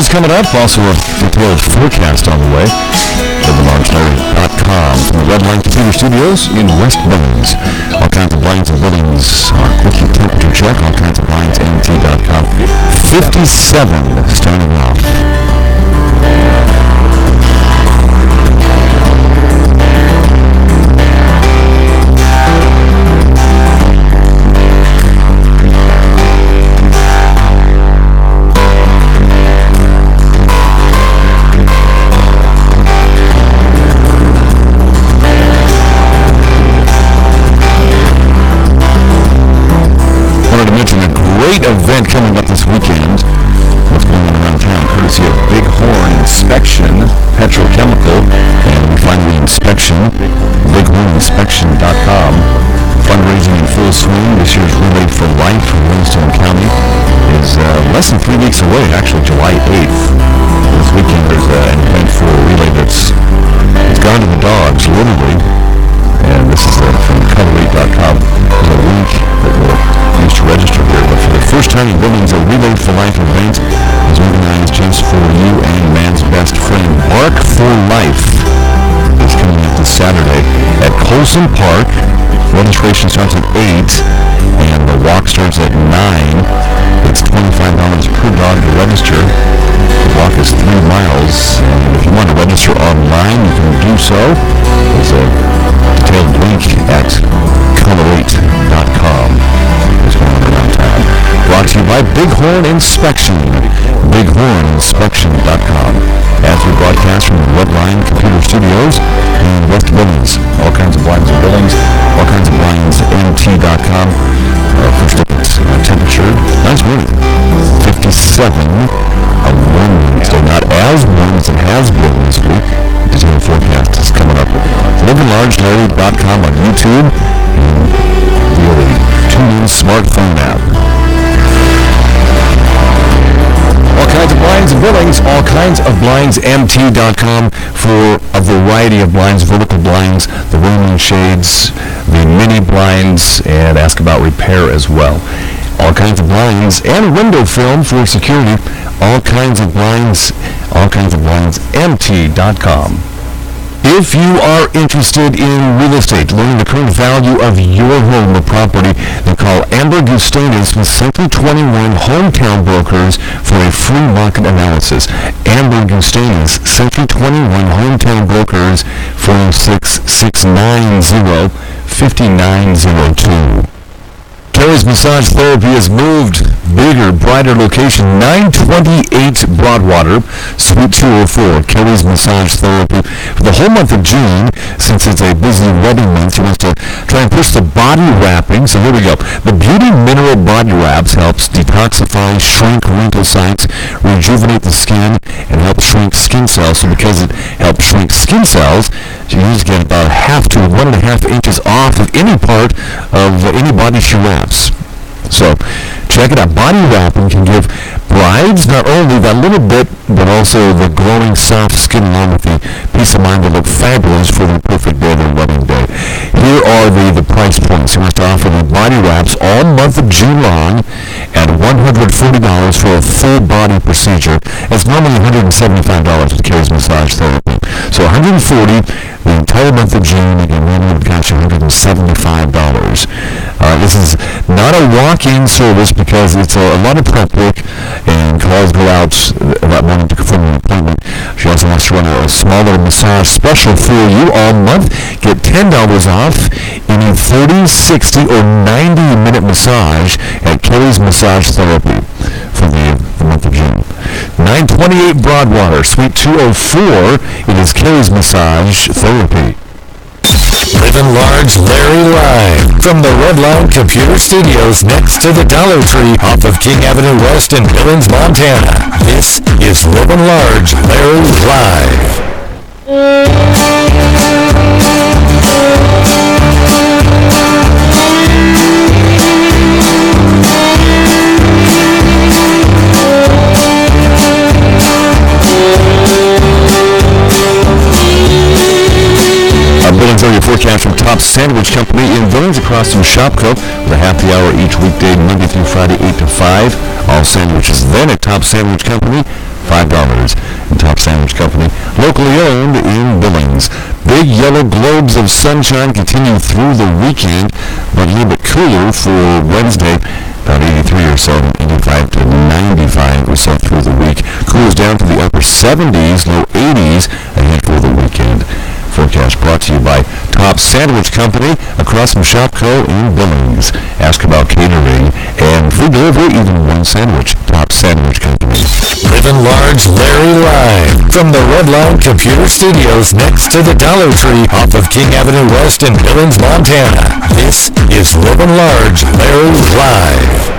coming up. Also a detailed forecast on the way. LivinLargeLarry.com from the Red Line Computer Studios in West Billings. All kinds of blinds and buildings. Our quickie temperature check. All kinds of blinds. MT.com. 57 starting off. Great event coming up this weekend. What's going on around town? Courtesy of Bighorn Inspection, Petrochemical, and Refinery Inspection, BighornInspection.com. Fundraising in full swing. This year's Relay for Life from Williamstown County is less than 3 weeks away, actually July 8th. This weekend there's an event for a relay it's gone to the dogs, literally. And this is from Coverate.com. There's a link that will use to register here. But for the first time in Billings, a Relay for Life event is organized just for you and man's best friend. Bark for Life is coming up this Saturday at Colson Park. Registration starts at 8, and the walk starts at 9. It's $25 per dog to register. The walk is 3 miles, and if you want to register online, you can do so. There's a detailed link at colorate.com. There's one around town. Brought to you by Bighorn Inspection. BighornInspection.com. As we broadcast from the Red Line Computer Studios in West Billings. All kinds of blinds and buildings. All kinds of blinds. MT.com. First up, it's temperature. Nice morning. 57 on Wednesday. Not as warm as it has been this week. Detailed forecast is coming up. LivinLargeLarry.com on YouTube and the TuneIn smartphone app. All kinds of blinds and buildings. All kinds of blinds. MT.com for a variety of blinds, vertical blinds, the rooming shades, the mini blinds, and ask about repair as well. All kinds of blinds and window film for security. All kinds of blinds. All kinds of blinds. MT.com. If you are interested in real estate, learning the current value of your home or property, then call Amber Gustanis with Century 21 Hometown Brokers for a free market analysis. Amber Gustanis, Century 21 Hometown Brokers, 406-690-5902. Kelly's Massage Therapy has moved. Bigger, brighter location, 928 Broadwater, Suite 204, Kelly's Massage Therapy. For the whole month of June, since it's a busy wedding month, she wants to try and push the body wrapping. So here we go. The Beauty Mineral Body Wraps helps detoxify, shrink wrinkle sites, rejuvenate the skin, and help shrink skin cells. So because it helps shrink skin cells, you just get about 1/2 to 1.5 inches off of any part of any body she wraps. So check it out. Body wrapping can give brides not only that little bit, but also the glowing soft skin along with the peace of mind to look fabulous for the perfect day, their wedding day. Here are the price points. You must offer the body wraps all month of June long at $140 for a full body procedure. It's normally $175 with Kelly's Massage Therapy. So $140 the entire month of June. Again, we've got you $175. This is not a walk-in service because it's a lot of prep work, and calls go out that morning to confirm an appointment. She also wants to run a smaller massage special for you all month. Get $10 off any 30, 60, or 90-minute massage at Kelly's Massage Therapy for the month of June. 928 Broadwater, Suite 204. It is Kelly's Massage Therapy. Livin Large Larry live from the Red Line Computer Studios next to the Dollar Tree off of King Avenue West in Billings, Montana. This is Livin Large Larry live. Billings area forecast from Top Sandwich Company in Billings across from Shopco with a happy hour each weekday, Monday through Friday, 8 to 5. All sandwiches then at Top Sandwich Company, $5. And Top Sandwich Company, locally owned in Billings. Big yellow globes of sunshine continue through the weekend, but a little bit cooler for Wednesday. About 83 or so, 85 to 95 or so through the week. Cools down to the upper 70s, low 80s ahead for the weekend. Forecast brought to you by Top Sandwich Company across from Shopco in Billings. Ask about catering and free delivery, even one sandwich. Top Sandwich Company. Livin Large Larry live from the Redline Computer Studios next to the Dollar Tree off of King Avenue West in Billings, Montana. This is Livin Large Larry live.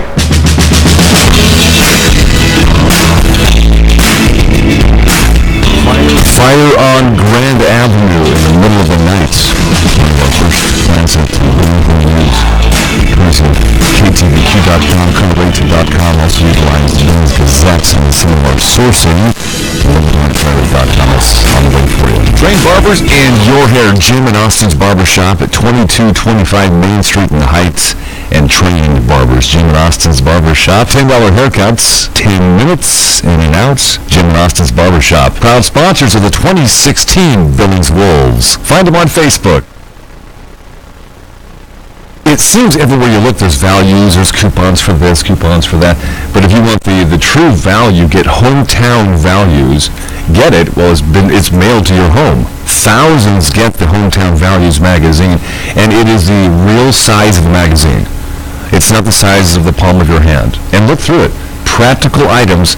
Fire on Grand Avenue in the middle of the night. One of our first plans at local news. Courtesy of KTVQ.com, Colorado.com, also utilize the Billings Gazette and some of our sourcing. Colorado.com is on the way for you. Trained barbers and your hair. Jim and Austin's Barbershop at 2225 Main Street in the Heights. And trained barbers. Jim and Austin's Barbershop. $10 haircuts. 10 minutes in and out. Jim and Austin's Barbershop. Proud sponsors of the 2016 Billings Wolves. Find them on Facebook. It seems everywhere you look, there's values, there's coupons for this, coupons for that. But if you want the true value, get Hometown Values. Get it? Well, it's mailed to your home. Thousands get the Hometown Values magazine, and it is the real size of the magazine. It's not the size of the palm of your hand. And look through it. Practical items,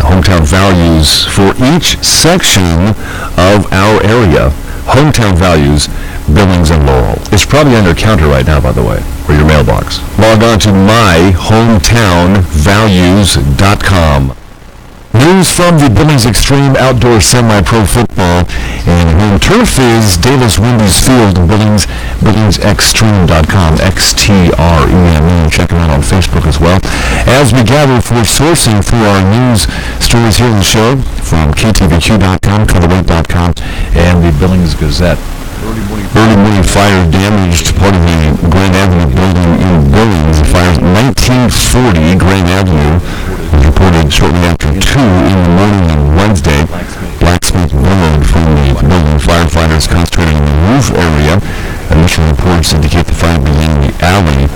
Hometown Values for each section of our area. Hometown Values, Billings and Laurel. It's probably under counter right now, by the way, or your mailbox. Log on to myhometownvalues.com. News from the Billings Extreme Outdoor Semi-Pro Football, and home turf is Davis Wendy's Field in Billings, BillingsExtreme.com, XTREME. Check them out on Facebook as well. As we gather for sourcing for our news stories here on the show from KTVQ.com, Colorado.com, and the Billings Gazette. Early morning fire damaged part of the Grand Avenue building in Billings. The fire at 1940 Grand Avenue was reported shortly after 2 in the morning on Wednesday. Black smoke billowed from the building. Firefighters concentrated in the roof area. Initial reports indicate the fire began in the alley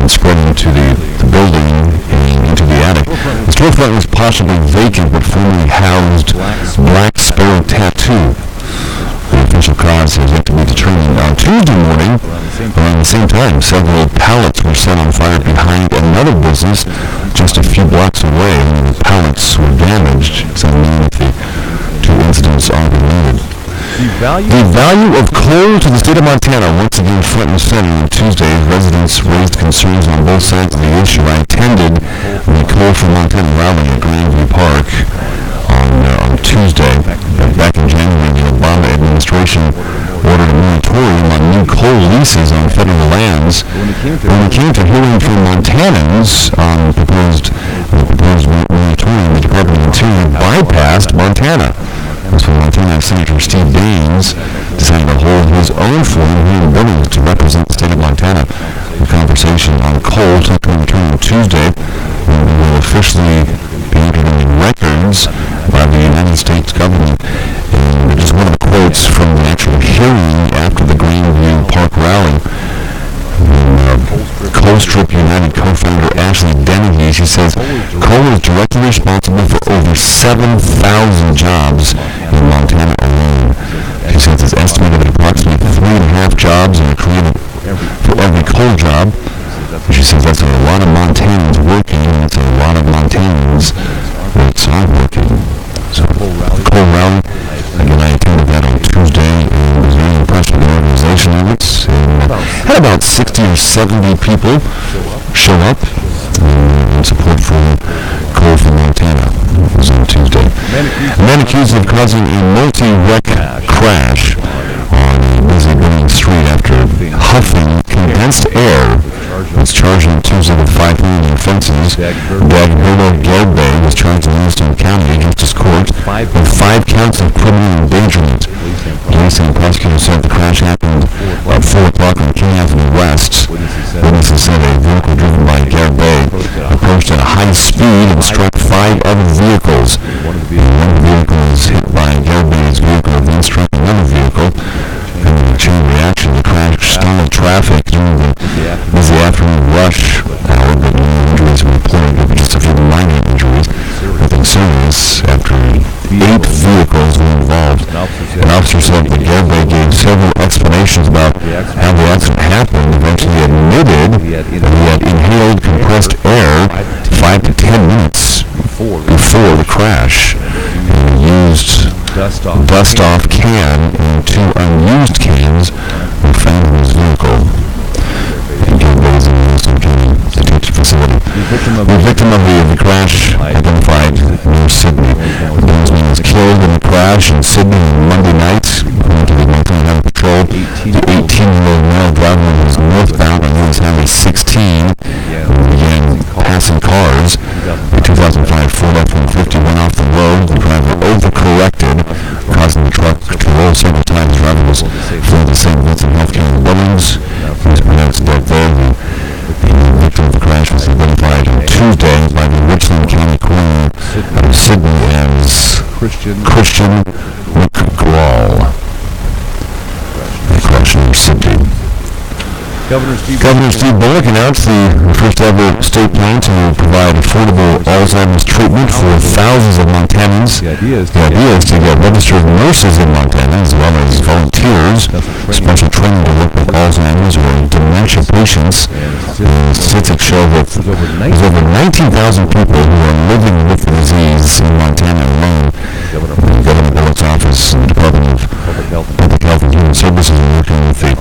and spread into the building and into the attic. The storefront was possibly vacant but formerly housed Black Sparrow Tattoo. The official cause has yet to be determined. On Tuesday morning, around the same time, several pallets were set on fire behind another business just a few blocks away. The pallets were damaged. It's unknown if the two incidents are related. The value of coal to the state of Montana once again front and center on Tuesday. Residents raised concerns on both sides of the issue. I attended the Coal for Montana rally at Grandview Park on Tuesday. Back in January, the Obama administration ordered a moratorium on new coal leases on federal lands. When it came to hearing from Montanans on the proposed moratorium, the Department of Interior bypassed Montana. That's when Montana Senator Steve Daines decided to hold his own forum here in Billings to represent the state of Montana. The conversation on coal took a turn on Tuesday, when we will officially be entered in the records by the United States government. And just one of the quotes from the actual hearing after the Grandview Park rally. Colstrip United co-founder Ashley Dennehy, she says, coal is directly responsible for over 7,000 jobs in Montana alone. She says it's estimated that approximately 3.5 jobs are created for every coal job. And she says that's a lot of Montanans working, and it's a lot of Montanans that's not working. So, coal rally, again, I attended that on Tuesday, and was very impressed with the organization of it. And had about 60 or 70 people show up in support for Coal for Montana. It was on Tuesday. A man accused of causing a multi-wreck crash on busy Billings Street after huffing condensed air was charged on Tuesday with 5 felony offenses. Dagbolo Gelbe was charged in Winston County Justice Court with 5 counts of criminal endangerment. Police and prosecutors said the crash happened at 4 o'clock on King Avenue West. Witnesses said a vehicle driven by Gelbe approached at a high speed and struck 5 other vehicles. One vehicle was hit by Gilbay's vehicle, then struck another vehicle. In a chain reaction, the crash stalled traffic during the busy afternoon rush hour, but no injuries were reported. There were just a few minor injuries, nothing serious. After 8 vehicles were involved, an officer said that Gilbay gave several explanations about how the accident happened. Eventually admitted that he had inhaled compressed air 5 to 10 minutes before the crash, and used dust-off can and 2 unused cans were found in his vehicle. And Gilbay's in the detention facility. The victim of the crash, identified near Sydney. The man was killed in the crash in Sydney on Monday night. According to the Montana Highway Patrol, the 18-year-old male driver was northbound on US Highway 16 and began passing cars. The 2005 Ford F-150 went off the road. The driver overcorrected, causing the truck to roll several times. The driver was flown to St. Vincent Healthcare in Billings. He was pronounced dead there. The victim of the crash was identified on Tuesday by the Richland County Coroner of Sydney as Christian McGraw. The crash in Sydney. Governor Steve Bullock announced the first ever state plan to provide affordable Alzheimer's treatment for thousands of Montanans. The idea is to get registered nurses in Montana as well as volunteers, special training to work with Alzheimer's or dementia patients. Statistics show that there's over 19,000 people who are living with the disease in Montana alone. Governor Bullock's office and Department of Public Health and Human Services are working with the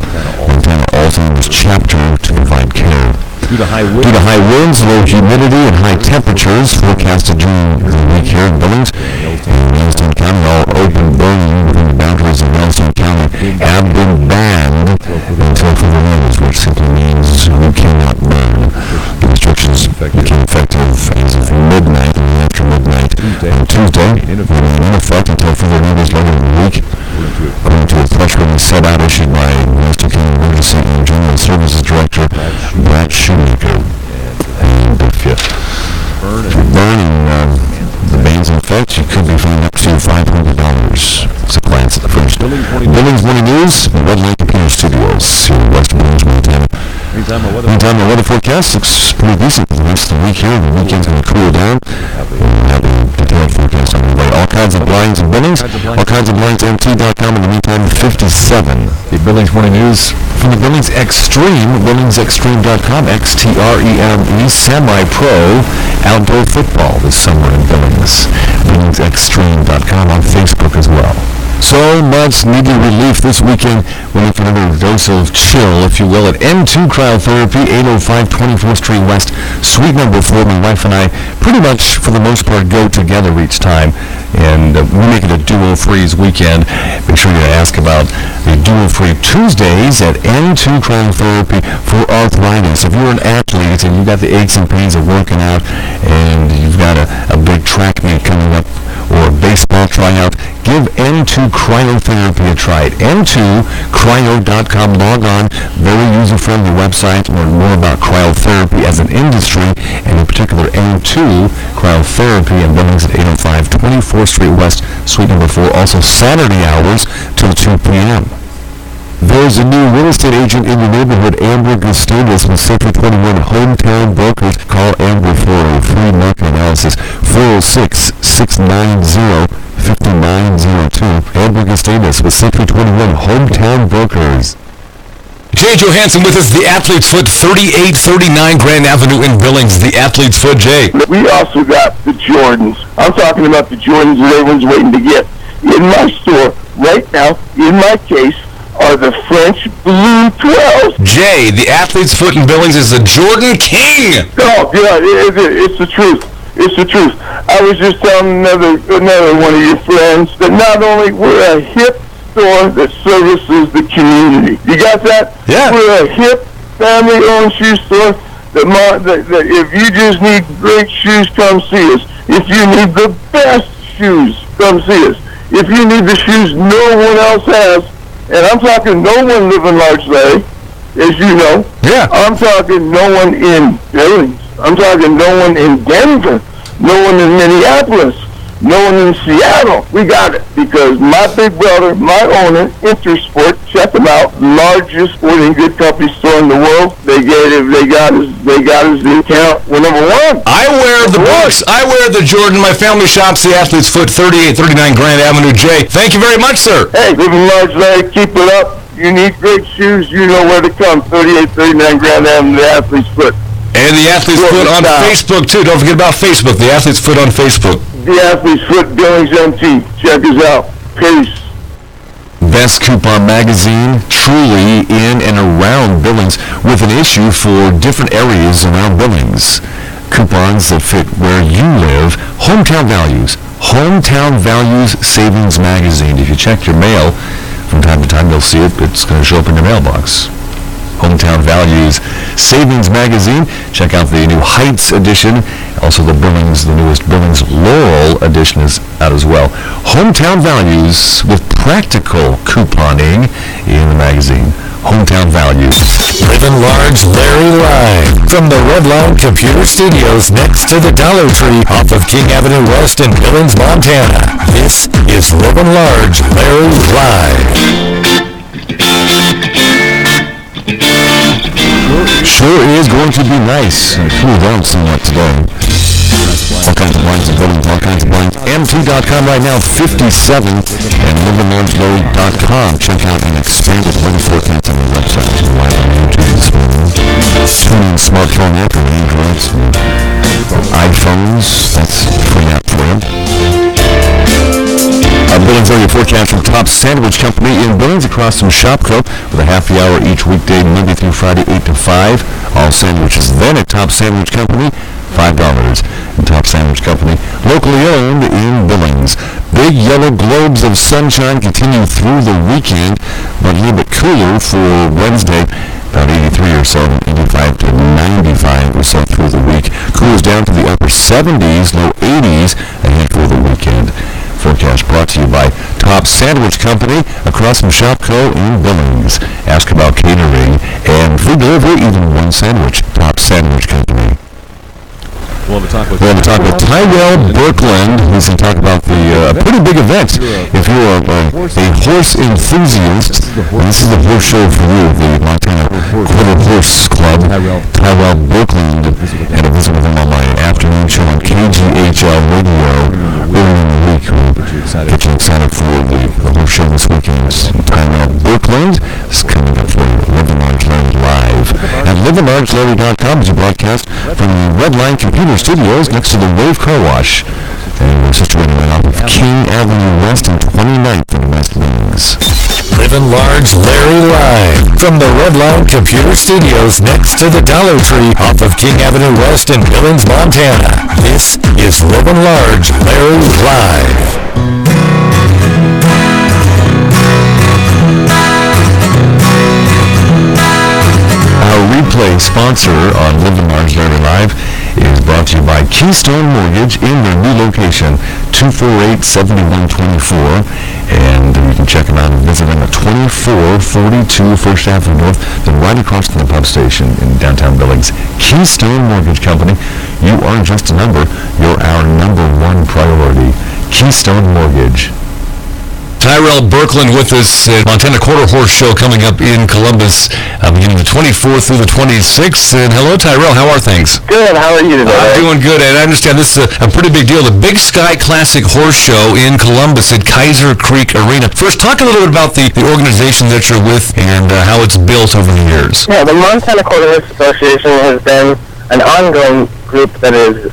Montana Alzheimer's chapter to provide care. Due to high winds, low humidity, and high temperatures forecasted during the week here in Billings and Yellowstone County, all open burning within the boundaries of Yellowstone County have been banned until further notice, which simply means you cannot burn. The restrictions became effective as of midnight and after midnight on Tuesday, remain in effect until further notice later in the week. According to a press release set out issued by Yellowstone County Emergency and General Services Director Brad Shoemaker. And if you're burning the bans in effect, you could be fined up to $500. It's a glance at the first. Billings Morning News, the Red Light Computer Studios here in Western Billings, Montana. Meantime, the weather forecast looks pretty decent for the rest of the week here. The weekend's going to cool down. We'll have a detailed forecast on the way. All kinds of blinds and Billings. All kinds of blinds, MT.com. In the meantime, 57. The Billings Morning News from the Billings Extreme, BillingsExtreme.com, XTREME, semi-pro outdoor football this summer in Billings. BillingsExtreme.com on Facebook as well. So much needed relief this weekend. We'll look for another dose of chill, if you will, at M2 Cryotherapy, 805 24th Street West, suite number 4. My wife and I pretty much, for the most part, go together each time. And we make it a duo-freeze weekend. Make sure you ask about the duo-free Tuesdays at M2 Cryotherapy for arthritis. If you're an athlete and you've got the aches and pains of working out and you've got a big track meet coming up or a baseball tryout, give M2 Cryotherapy a try at m2cryo.com. Log on, very user-friendly website. Learn more about cryotherapy as an industry, and in particular M2 Cryotherapy in Billings at 805 24th Street West, suite number 4. Also Saturday hours till 2 p.m. There's a new real estate agent in your neighborhood, Amber Gustavus with Century 21 Hometown Brokers. Call Amber for a free market analysis, 406-690-5902. Amber Gustavus with Century 21 Hometown Brokers. Jay Johansson with us, the Athlete's Foot, 3839 Grand Avenue in Billings. The Athlete's Foot, Jay. We also got the Jordans. I'm talking about the Jordans that everyone's waiting to get. In my store, right now, in my case, are the French Blue 12s. Jay, the Athlete's Foot in Billings is the Jordan King. Oh, yeah, it's the truth. It's the truth. I was just telling another one of your friends that not only we're a hip store that services the community. You got that? Yeah. We're a hip, family-owned shoe store that if you just need great shoes, come see us. If you need the best shoes, come see us. If you need the shoes no one else has, and I'm talking no one living large, Larry, as you know. Yeah. I'm talking no one in Billings. I'm talking no one in Denver. No one in Minneapolis. No one in Seattle. We got it because my big brother, my owner, Intersport, check them out, largest sporting good company store in the world. They got us the account. We're number one. I wear the books. I wear the Jordan. My family shops the Athlete's Foot, 3839 Grand Avenue, J. Thank you very much, sir. Hey, Livin Large, Larry, keep it up. You need great shoes. You know where to come. 3839 Grand Avenue, the Athlete's Foot. And the Athlete's Foot on Facebook, too. Don't forget about Facebook. The Athlete's Foot on Facebook. The Athlete's Foot, Billings MT. Check us out. Peace. Best Coupon Magazine, truly in and around Billings, with an issue for different areas around Billings. Coupons that fit where you live. Hometown Values Savings Magazine. If you check your mail, from time to time you'll see it. It's going to show up in your mailbox. Hometown Values Savings Magazine. Check out the new Heights edition. Also the newest Billings Laurel edition is out as well. Hometown Values with practical couponing in the magazine. Hometown Values. Livin Large, Larry live from the Redline Computer Studios next to the Dollar Tree off of King Avenue West in Billings, Montana. This is Livin Large, Larry live. Sure is going to be nice. Cool down somewhat today. All kinds of blinds and buildings, all kinds of blinds. MT.com right now, 57, and livinlargeload.com. Check out an expanded weather forecast on the website. Live on YouTube this morning. Tune in smartphone app or Androids and iPhones. That's a free app for you. Billings area forecast from Top Sandwich Company in Billings across from Shopco with a happy hour each weekday, Monday through Friday, 8 to 5. All sandwiches then at Top Sandwich Company, $5. And Top Sandwich Company, locally owned in Billings. Big yellow globes of sunshine continue through the weekend, but a little bit cooler for Wednesday. About 83 or so, 85 to 95 or so through the week. Cools down to the upper 70s, low 80s ahead for the weekend. Forecast brought to you by Top Sandwich Company across from Shopco in Billings. Ask about catering and free delivery, even one sandwich. Top Sandwich Company. We'll have a talk with Tyrell Berkland, who's going to talk about a pretty big event. If you're a horse enthusiast, this is the horse show for you, the Montana Quarter Horse Club. Tyrell Berkland had a visit with him on my afternoon show on KGHL Radio earlier in the week. We'll get you excited for the horse show this weekend. Tyrell Berkland is coming up for Livin Large Larry live at livinlargelarry.com as you broadcast from the Redline Computer Studios next to the Wave Car Wash. And we're situated right off of King Avenue West and 29th in West Billings. Livin Large, Larry live from the Redline Computer Studios next to the Dollar Tree off of King Avenue West in Billings, Montana. This is Livin Large, Larry live. Our replay sponsor on Livin Large, Larry Live is brought to you by Keystone Mortgage in their new location, 248-7124. And you can check them out and visit them at 2442 First Avenue North, then right across from the pub station in downtown Billings. Keystone Mortgage Company, you aren't just a number, you're our number one priority. Keystone Mortgage. Tyrell Berkland with us at Montana Quarter Horse Show coming up in Columbus, beginning the 24th through the 26th. And hello, Tyrell. How are things? Good. How are you today? I'm doing good. And I understand this is a pretty big deal. The Big Sky Classic Horse Show in Columbus at Kaiser Creek Arena. First, talk a little bit about the organization that you're with and how it's built over the years. Yeah, the Montana Quarter Horse Association has been an ongoing group that has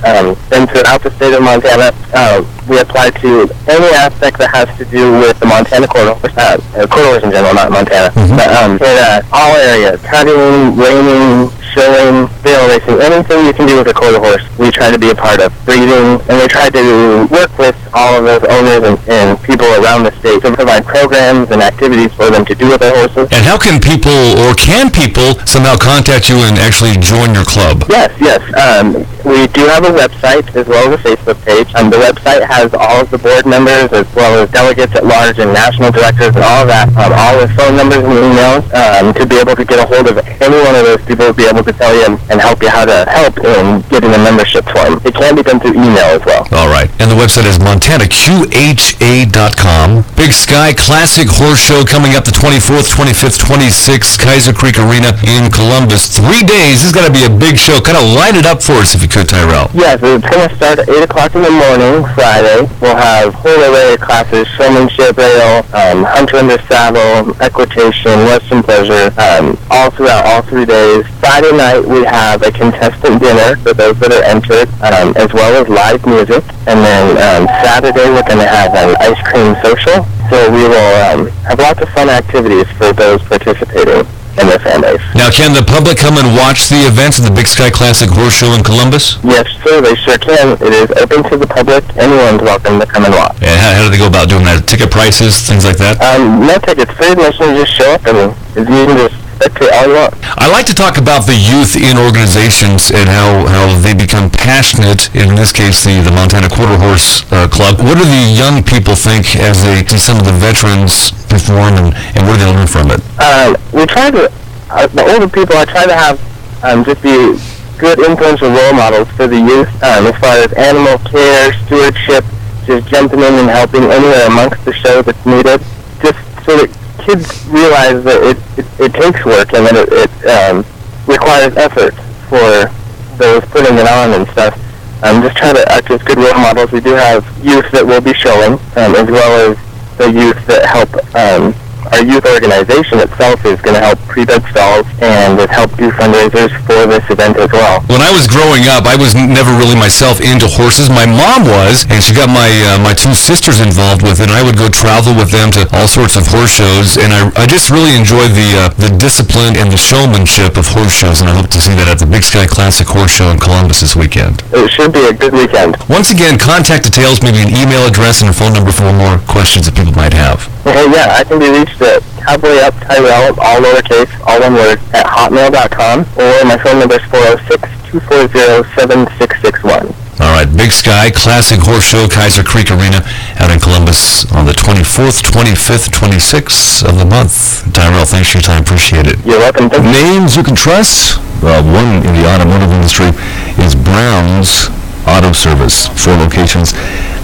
been throughout the state of Montana. We apply to any aspect that has to do with the Montana quarter horse in general, not Montana. Mm-hmm. But in all areas, cutting, reining, showing, barrel racing, anything you can do with a quarter horse, we try to be a part of. Breeding, and we try to work with all of those owners and people around the state to provide programs and activities for them to do with their horses. And how can people, or can people, somehow contact you and actually join your club? Yes. We do have a website as well as a Facebook page. The website has all of the board members as well as delegates at large and national directors and all of that, all with phone numbers and emails to be able to get a hold of any one of those people to be able able to tell you and help you how to help in getting a membership form. It can be done through email as well. All right. And the website is MontanaQHA.com. Big Sky Classic Horse Show coming up the 24th, 25th, 26th, Kaiser Creek Arena in Columbus. 3 days. This is going to be a big show. Kind of line it up for us if you could, Tyrell. Yes, it's going to start at 8 o'clock in the morning, Friday. We'll have whole array of classes, showmanship, rail, hunter under saddle, equitation, western pleasure, all throughout all 3 days. Friday night, we have a contestant dinner for those that are entered, as well as live music. And then Saturday, we're going to have an ice cream social. So we will have lots of fun activities for those participating and their families. Now, can the public come and watch the events of the Big Sky Classic Horse Show in Columbus? Yes, sir, they sure can. It is open to the public. Anyone's welcome to come and watch. And how do they go about doing that? Ticket prices, things like that? No tickets. Free admission. Just show up and you can just spectate all you want. I like to talk about the youth in organizations and how they become passionate, in this case the Montana Quarter Horse Club. What do the young people think as they see some of the veterans perform, and what do they learn from it? We try to, the older people, I try to have just be good influential role models for the youth as far as animal care, stewardship, just jumping in and helping anywhere amongst the show that's needed, just so that kids realize that it takes work and that it requires effort for those putting it on and stuff. Just try to act as good role models. We do have youth that will be showing, as well as the youth that help. Our youth organization itself is going to help pre-bed stalls and help do fundraisers for this event as well. When I was growing up, I was never really myself into horses. My mom was, and she got my two sisters involved with it, and I would go travel with them to all sorts of horse shows, and I just really enjoyed the discipline and the showmanship of horse shows, and I hope to see that at the Big Sky Classic Horse Show in Columbus this weekend. It should be a good weekend. Once again, contact details, maybe an email address and a phone number for more questions that people might have. Yeah, I can be reached at cowboyuptyrell, all lowercase, all one word, at hotmail.com, or my phone number is 406-240-7661. All right, Big Sky Classic Horse Show, Kaiser Creek Arena, out in Columbus on the 24th, 25th, 26th of the month. Tyrell, thanks for your time. Appreciate it. You're welcome. Names you can trust? Well, one in the automotive industry is Brown's Auto Service. 4 locations.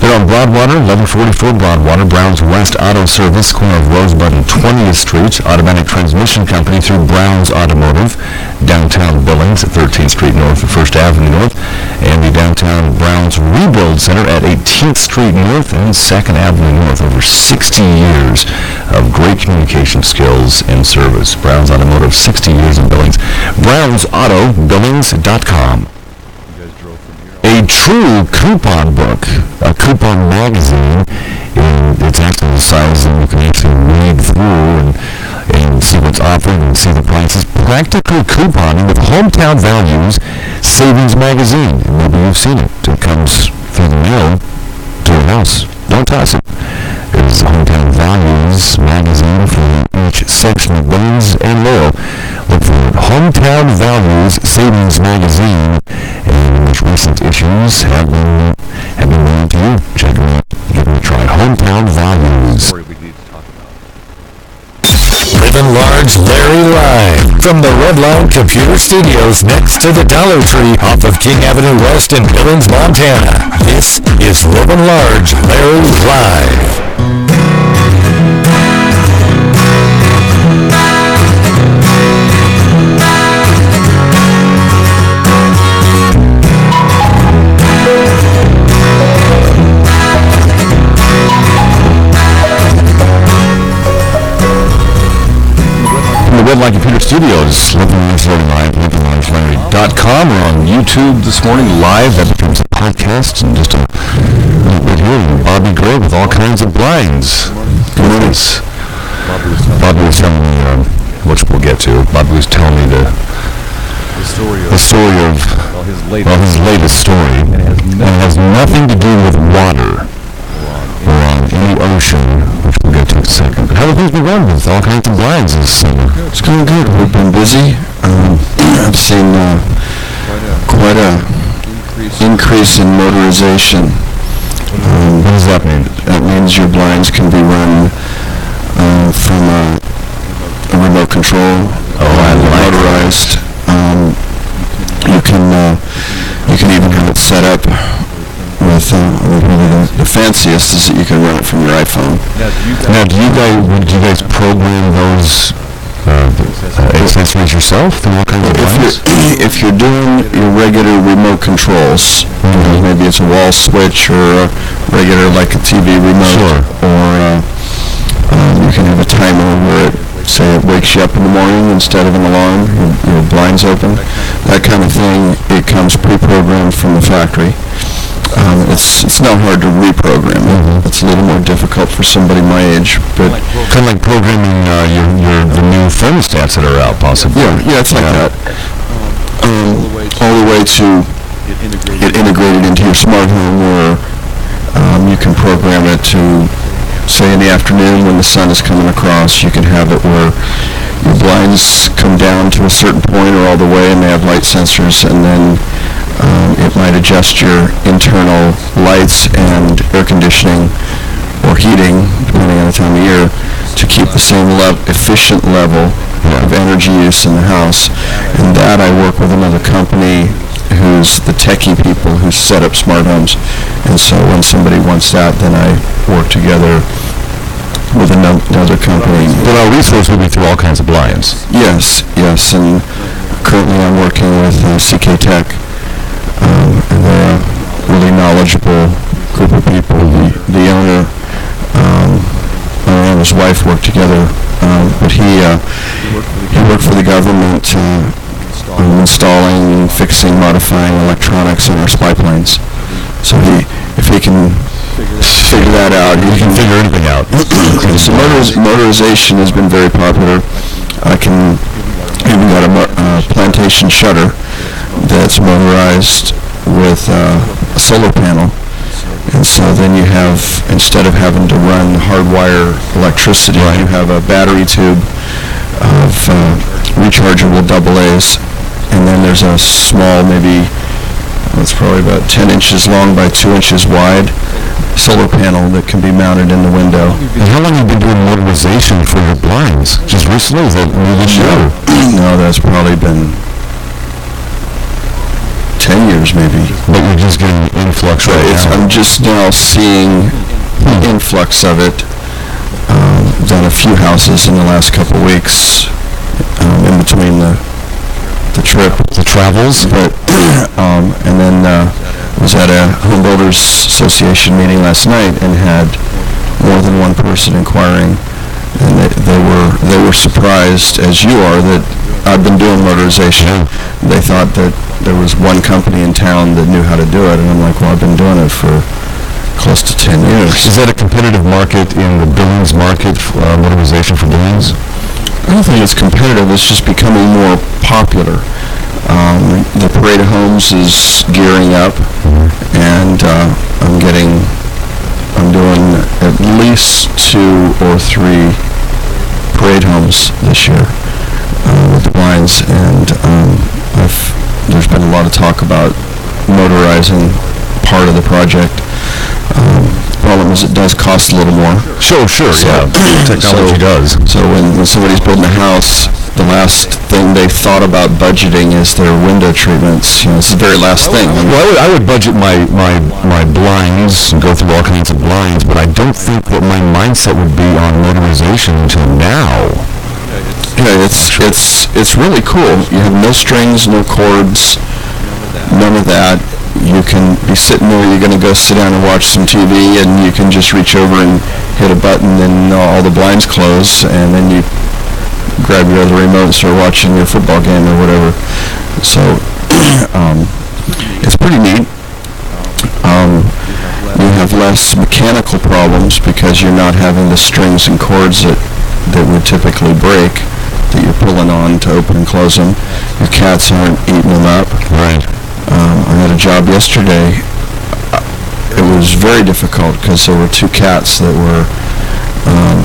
They're on Broadwater, 1144 Broadwater, Brown's West Auto Service, corner of Rosebud and 20th Street. Automatic Transmission Company through Brown's Automotive. Downtown Billings at 13th Street North and 1st Avenue North. And the downtown Brown's Rebuild Center at 18th Street North and 2nd Avenue North. Over 60 years of great communication skills and service. Brown's Automotive, 60 years in Billings. BrownsAutoBillings.com. A true coupon book, a coupon magazine, and it's actually the size that you can actually read through and see what's offered and see the prices. Practical couponing with hometown values, savings magazine. And maybe you've seen it. It comes through the mail to your house. Don't toss it. There's Hometown Values magazine for each section of Billings and Lowell. Look for it. Hometown Values Savings Magazine, and the most recent issues have been mailed to you. Check them out. Give them a try. Hometown Values. Livin Large Larry live from the Redline Computer Studios next to the Dollar Tree off of King Avenue West in Billings, Montana. This is Livin Large Larry live. Redline Computer Studios, Livin Large Larry live, livinlargelarry.com. We're on YouTube this morning, live. That becomes a podcast, and just a little bit here. Bobby Gray with all kinds of blinds. Good morning. Bobby was telling me, which we'll get to. Bobby was telling me the story of his latest story, and it has nothing to do with water or on any ocean, which we'll get to in a second. But how have things been going with all kinds of blinds this summer? It's going good. We've been busy. I've seen quite a increase in motorization. What does that mean? That means your blinds can be run from a remote control, motorized. fanciest is that you can run it from your iPhone. Now, do you guys program those accessories yourself through all kinds of blinds? If you're doing your regular remote controls, maybe it's a wall switch or a regular like a TV remote, Sure. or you can have a timer where say it wakes you up in the morning instead of an alarm, your blinds open, that kind of thing. It comes pre-programmed from the factory. It's not hard to reprogram it. It's a little more difficult for somebody my age, but Kind of like programming the new thermostats that are out, possibly. yeah, it's like that. All the way to get integrated into your smart home, where you can program it to, say, in the afternoon when the sun is coming across, you can have it where your blinds come down to a certain point or all the way, and they have light sensors, and then it might adjust your internal lights and air conditioning or heating, depending on the time of year, to keep the same efficient level of energy use in the house. And that I work with another company who's the techie people who set up smart homes. And so when somebody wants that, then I work together with another company. But our resource would be through all kinds of blinds. Yes, and currently I'm working with CK Tech, and they're a really knowledgeable group of people. The owner and his wife work together, but he worked for the government installing, fixing, modifying electronics in our spy planes. So if he can figure that out, You can figure anything out. so motorization has been very popular. I can even got a plantation shutter that's motorized with a solar panel. And so then you have, instead of having to run hardwire electricity, you have a battery tube of rechargeable AA's, and then there's a small, maybe it's probably about 10 inches long by 2 inches wide solar panel that can be mounted in the window. And how long have you been doing motorization for your blinds? Just recently? Is that new this year? No, that's probably been 10 years maybe. But you're just getting an influx right now. I'm just now seeing the influx of it. Done a few houses in the last couple of weeks, in between the trip. The travels? But, and then was at a Home Builders Association meeting last night and had more than one person inquiring, and they were surprised, as you are, that I've been doing motorization. They thought that there was one company in town that knew how to do it, and I'm like, well, I've been doing it for close to 10 years. Is that a competitive market in the Billings market, motorization for Billings? I don't think it's competitive. It's just becoming more popular. The Parade of Homes is gearing up, and I'm doing at least 2 or 3 Parade Homes this year with the blinds, and there's been a lot of talk about motorizing part of the project. Problem is, it does cost a little more. Sure, yeah. Technology does. So when somebody's building a house, the last thing they thought about budgeting is their window treatments. It's the very last thing. Well, I would budget my blinds and go through all kinds of blinds, but I don't think that my mindset would be on motorization until now. Yeah, it's really cool. You have no strings, no cords, none of that. You can be sitting there, you're going to go sit down and watch some TV, and you can just reach over and hit a button, and all the blinds close, and then you grab your other remote and start watching your football game or whatever. So it's pretty neat. You have less mechanical problems because you're not having the strings and cords that would typically break, that you're pulling on to open and close them. Your cats aren't eating them up. Right. I had a job yesterday. It was very difficult because there were 2 cats that were,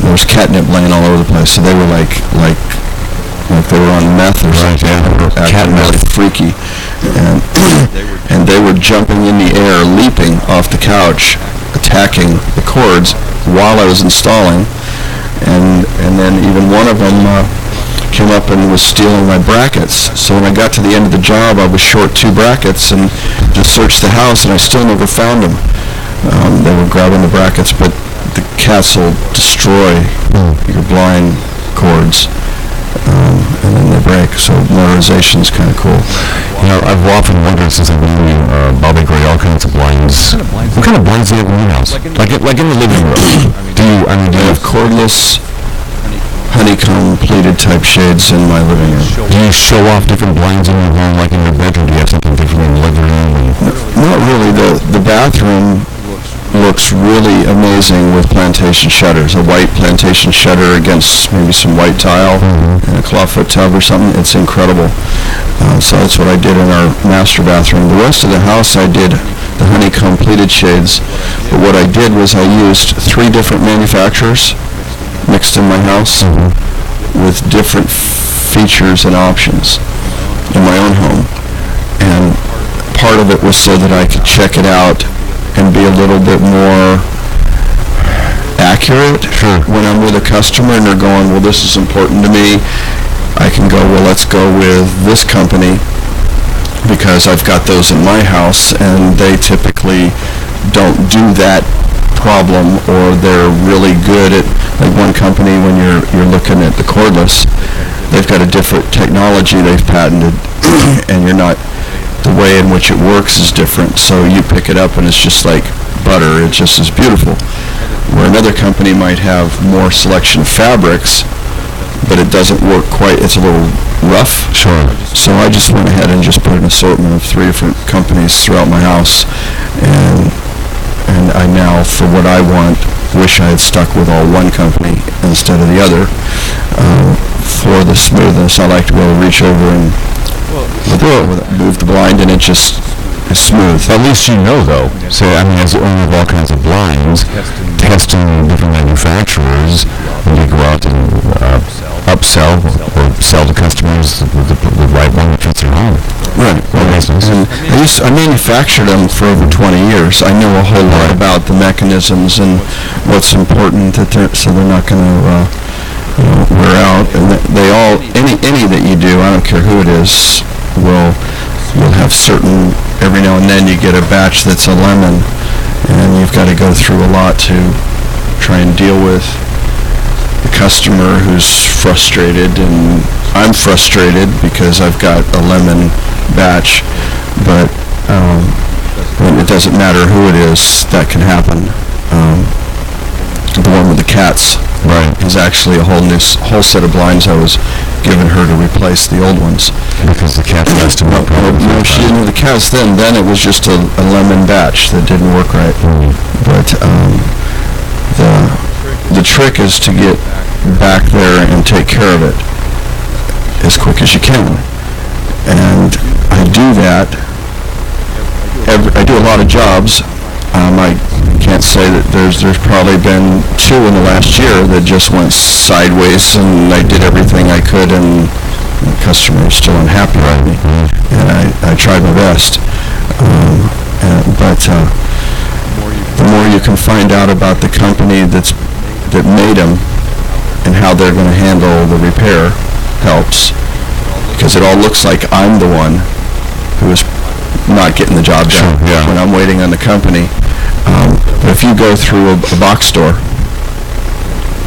there was catnip laying all over the place. So they were like they were on meth or something. Cat really meth. freaky. And they were jumping in the air, leaping off the couch, attacking the cords while I was installing. And then even one of them came up and was stealing my brackets. So when I got to the end of the job, I was short 2 brackets and just searched the house, and I still never found them. They were grabbing the brackets, but the cats will destroy your blind cords, and then they break. So motorization is kind of cool. You know, I've often wondered since I've known you, Bobby Gray, all kinds of blinds. What kind of blinds do you have in your house? Like in the living room? do you have Cordless honeycomb pleated type shades in my living room. Do you show off different blinds in your home, like in your bedroom? Do you have something different in the living room? Not really. The bathroom looks really amazing with plantation shutters. A white plantation shutter against maybe some white tile and a clawfoot tub or something. It's incredible. So that's what I did in our master bathroom. The rest of the house I did the honeycomb pleated shades. But what I did was I used 3 different manufacturers mixed in my house with different features and options in my own home. And part of it was so that I could check it out and be a little bit more accurate when I'm with a customer and they're going, well, this is important to me. I can go, well, let's go with this company because I've got those in my house and they typically don't do that problem, or they're really good at, like one company when you're looking at the cordless, they've got a different technology they've patented and the way in which it works is different, so you pick it up and it's just like butter. It just is beautiful. Where another company might have more selection of fabrics, but it doesn't work quite, it's a little rough. Sure. So I just went ahead and just put an assortment of 3 different companies throughout my house, and I now, for what I want, wish I had stuck with all one company instead of the other. For the smoothness, I like to be able to reach over and move the blind, and it just is smooth. At least you know, though. So, I mean, as the owner of all kinds of blinds, testing different manufacturers, when you go out and upsell or sell to customers the right one that fits their home. Right. And I manufactured them for over 20 years. I know a whole lot about the mechanisms and what's important so they're not going to wear out. And they all, any that you do, I don't care who it is, you'll have certain, every now and then you get a batch that's a lemon, and you've got to go through a lot to try and deal with the customer who's frustrated, and I'm frustrated because I've got a lemon batch, but it doesn't matter who it is, that can happen. The one with the cats is actually a whole set of blinds I was giving her to replace the old ones. Because the cats messed them up. No, she didn't have the cats then. Then it was just a lemon batch that didn't work right. But the trick is to get back there and take care of it as quick as you can. And I do that. I do a lot of jobs. I can't say that there's probably been 2 in the last year that just went sideways, and I did everything I could, and the customer was still unhappy with me. And I tried my best. But the more you can find out about the company that made them and how they're going to handle the repair helps, because it all looks like I'm the one who is not getting the job done when I'm waiting on the company. But if you go through a box store,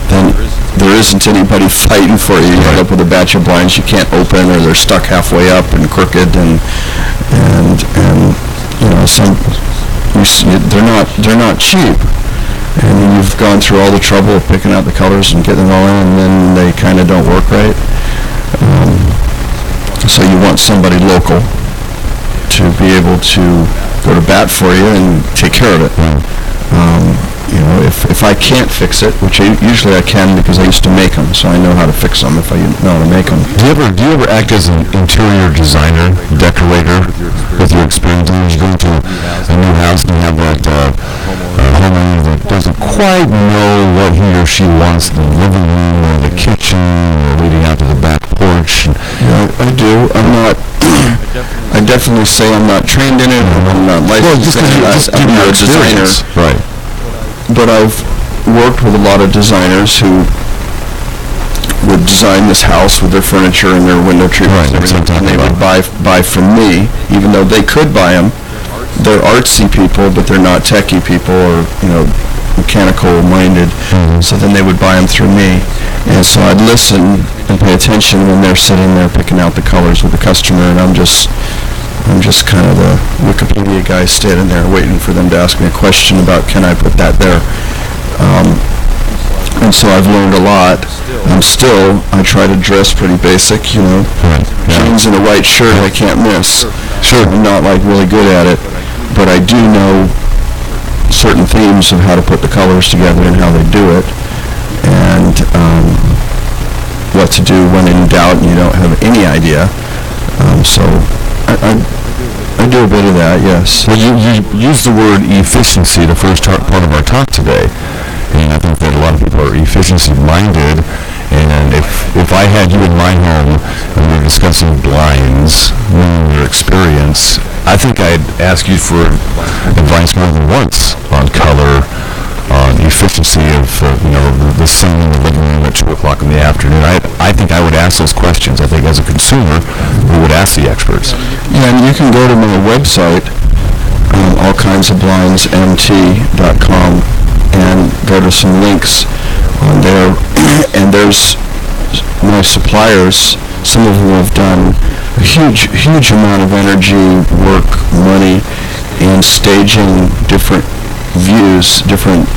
then there isn't anybody fighting for you. You end up with a batch of blinds you can't open, or they're stuck halfway up and crooked, and you know, they're not cheap. And you've gone through all the trouble of picking out the colors and getting them all in, and then they kind of don't work right. So you want somebody local to be able to go to bat for you and take care of it. You know, if I can't fix it, which usually I can because I used to make them, so I know how to fix them if I know how to make them. Do you ever act as an interior designer, decorator, with your experience? When you go into a new house and you have that homeowner that doesn't quite know what he or she wants in the living room or the kitchen or leading out to the back porch. Yeah, I do. I'm not. I definitely say I'm not trained in it. I'm not licensed in it. I'm not a designer. Right. But I've worked with a lot of designers who would design this house with their furniture and their window treatments and everything, and they would buy from me, even though they could buy them they're artsy people, but they're not techie people or, mechanical minded. So then they would buy them through me. And so I'd listen and pay attention when they're sitting there picking out the colors with the customer, and I'm just kind of the Wikipedia guy standing there waiting for them to ask me a question about, can I put that there? And so I've learned a lot. I try to dress pretty basic, jeans and a white shirt I can't miss. Sure. I'm not really good at it, but I do know certain themes of how to put the colors together and how they do it, and what to do when in doubt and you don't have any idea. So I do a bit of that, yes. Well, you used the word efficiency the first part of our talk today, and I think that a lot of people are efficiency-minded, and if I had you in my home and we were discussing blinds, knowing your experience, I think I'd ask you for advice more than once on color, on efficiency of the sun in the living room at 2 o'clock in the afternoon. I think I would ask those questions. I think as a consumer, we would ask the experts. Yeah, and you can go to my website, allkindsofblindsmt.com, and go to some links on there, and there's my suppliers. Some of them have done a huge amount of energy, work, money in staging different views, different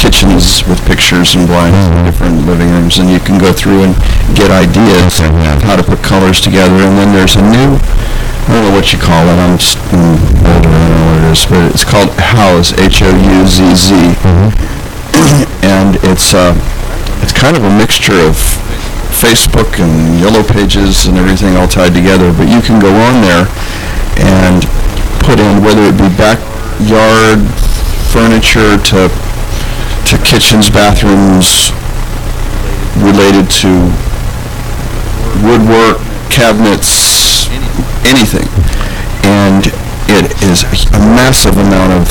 kitchens with pictures and blinds in different living rooms, and you can go through and get ideas on how to put colors together. And then there's a new, I don't know what you call it, I'm older, I don't know what it is, but it's called Houzz, Houzz, and it's kind of a mixture of Facebook and Yellow Pages and everything all tied together, but you can go on there and put in whether it be backyard furniture to kitchens, bathrooms, related to woodwork, cabinets, anything. And it is a massive amount of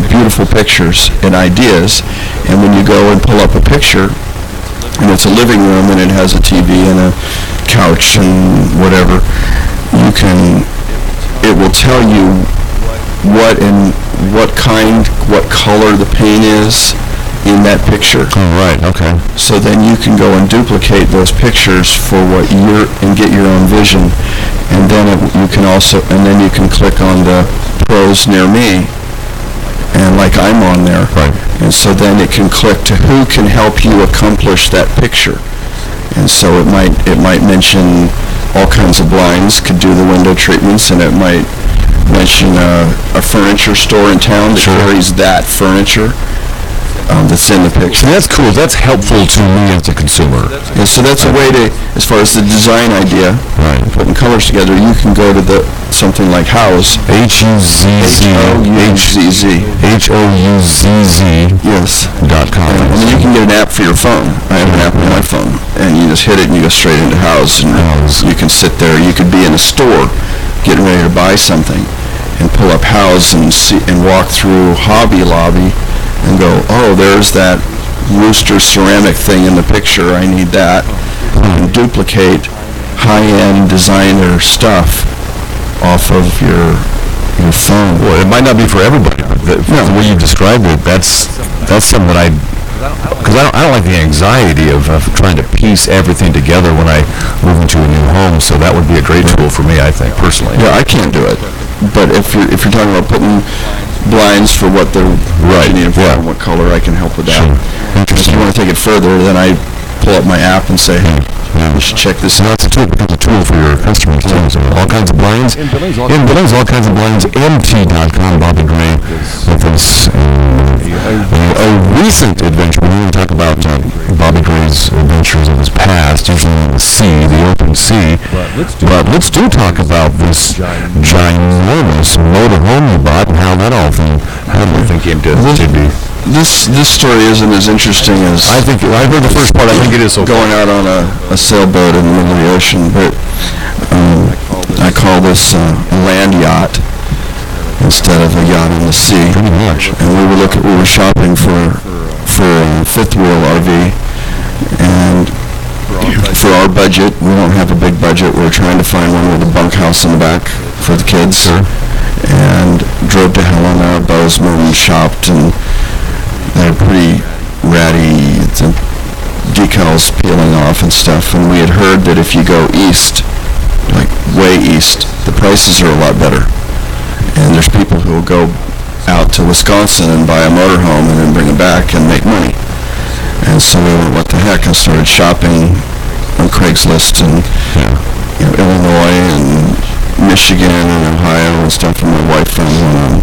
beautiful pictures and ideas. And when you go and pull up a picture, and it's a living room and it has a TV and a couch and whatever, it will tell you what color the paint is in that picture. Oh, right, okay. So then you can go and duplicate those pictures for and get your own vision, and then you can click on the pros near me, and like I'm on there. Right. And so then it can click to who can help you accomplish that picture. And so it might mention all kinds of blinds, could do the window treatments, and it might mention a furniture store in town that carries that furniture that's in the picture. So that's cool. That's helpful to me as a consumer. Yeah, so that's a way to, as far as the design idea, right, putting colors together, you can go to something like Houzz. Houzz. Yes. .com. And then you can get an app for your phone. I have an app on my phone, and you just hit it and you go straight into Houzz, and you can sit there. You could be in a store getting ready to buy something and pull up Houzz and walk through Hobby Lobby and go, oh, there's that rooster ceramic thing in the picture, I need that, and duplicate high-end designer stuff off of your phone. Well, it might not be for everybody, but the way you described it, that's something that because I don't like the anxiety of trying to piece everything together when I move into a new home, so that would be a great tool for me, I think, personally. Yeah, I can't do it. But if you're talking about putting blinds for what they're need and what color, I can help with that. Sure. If you want to take it further, then I pull up my app and say, hey, you should check this out. It's a tool for your customers too. So all kinds of blinds. In Billings, all kinds of blinds. MT.com. Bobby Gray with us. A recent adventure. We didn't talk about Bobby Gray's adventures of his past, usually in the sea, the open sea. But let's talk about this ginormous motorhome you bought and how that all came to be. This story isn't as interesting as I heard the first part. I think it is going out on a sailboat in the middle of the ocean, but I call this a land yacht instead of a yacht on the sea. Pretty much. And we were shopping for a fifth wheel RV, and for our budget, we don't have a big budget. We're trying to find one with a bunkhouse in the back for the kids. Sure. and drove to Helena, Bozeman, shopped, and they're pretty ratty, the decals peeling off and stuff, and we had heard that if you go east, like way east, the prices are a lot better. And there's people who will go out to Wisconsin and buy a motorhome and then bring it back and make money. And so we went, what the heck, and started shopping on Craigslist and Illinois and Michigan and Ohio and stuff, and my wife found one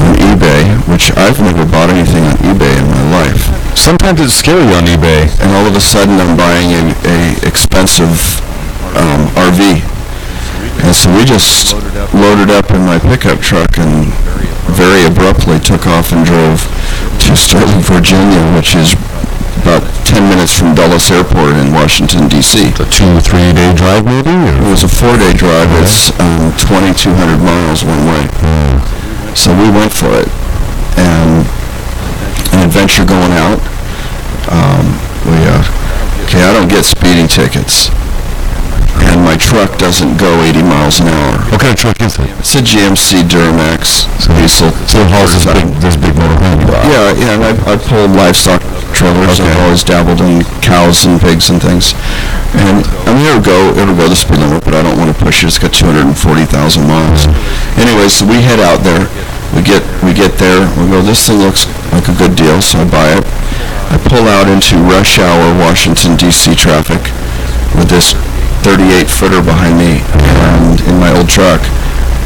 on eBay, which I've never bought anything on eBay in my life. Sometimes it's scary on eBay. And all of a sudden I'm buying a expensive RV. And so we just loaded up in my pickup truck and very abruptly took off and drove to Sterling, Virginia, which is about 10 minutes from Dulles Airport in Washington, D.C. A 2-3 day drive maybe? It was a 4-day drive. It's 2,200 miles one way. So we went for it. And an adventure going out. I don't get speeding tickets. And my truck doesn't go 80 miles an hour. What kind of truck is it? It's a GMC Duramax diesel. So it hauls this big motorhome. Yeah, and I pulled livestock trailers. I've always dabbled in cows and pigs and things. And I mean, it'll go the speed limit, but I don't want to push it. It's got 240,000 miles. Anyway, so we head out there. We get there. We go, this thing looks like a good deal, so I buy it. I pull out into rush hour Washington, D.C. traffic with this 38-footer behind me and in my old truck,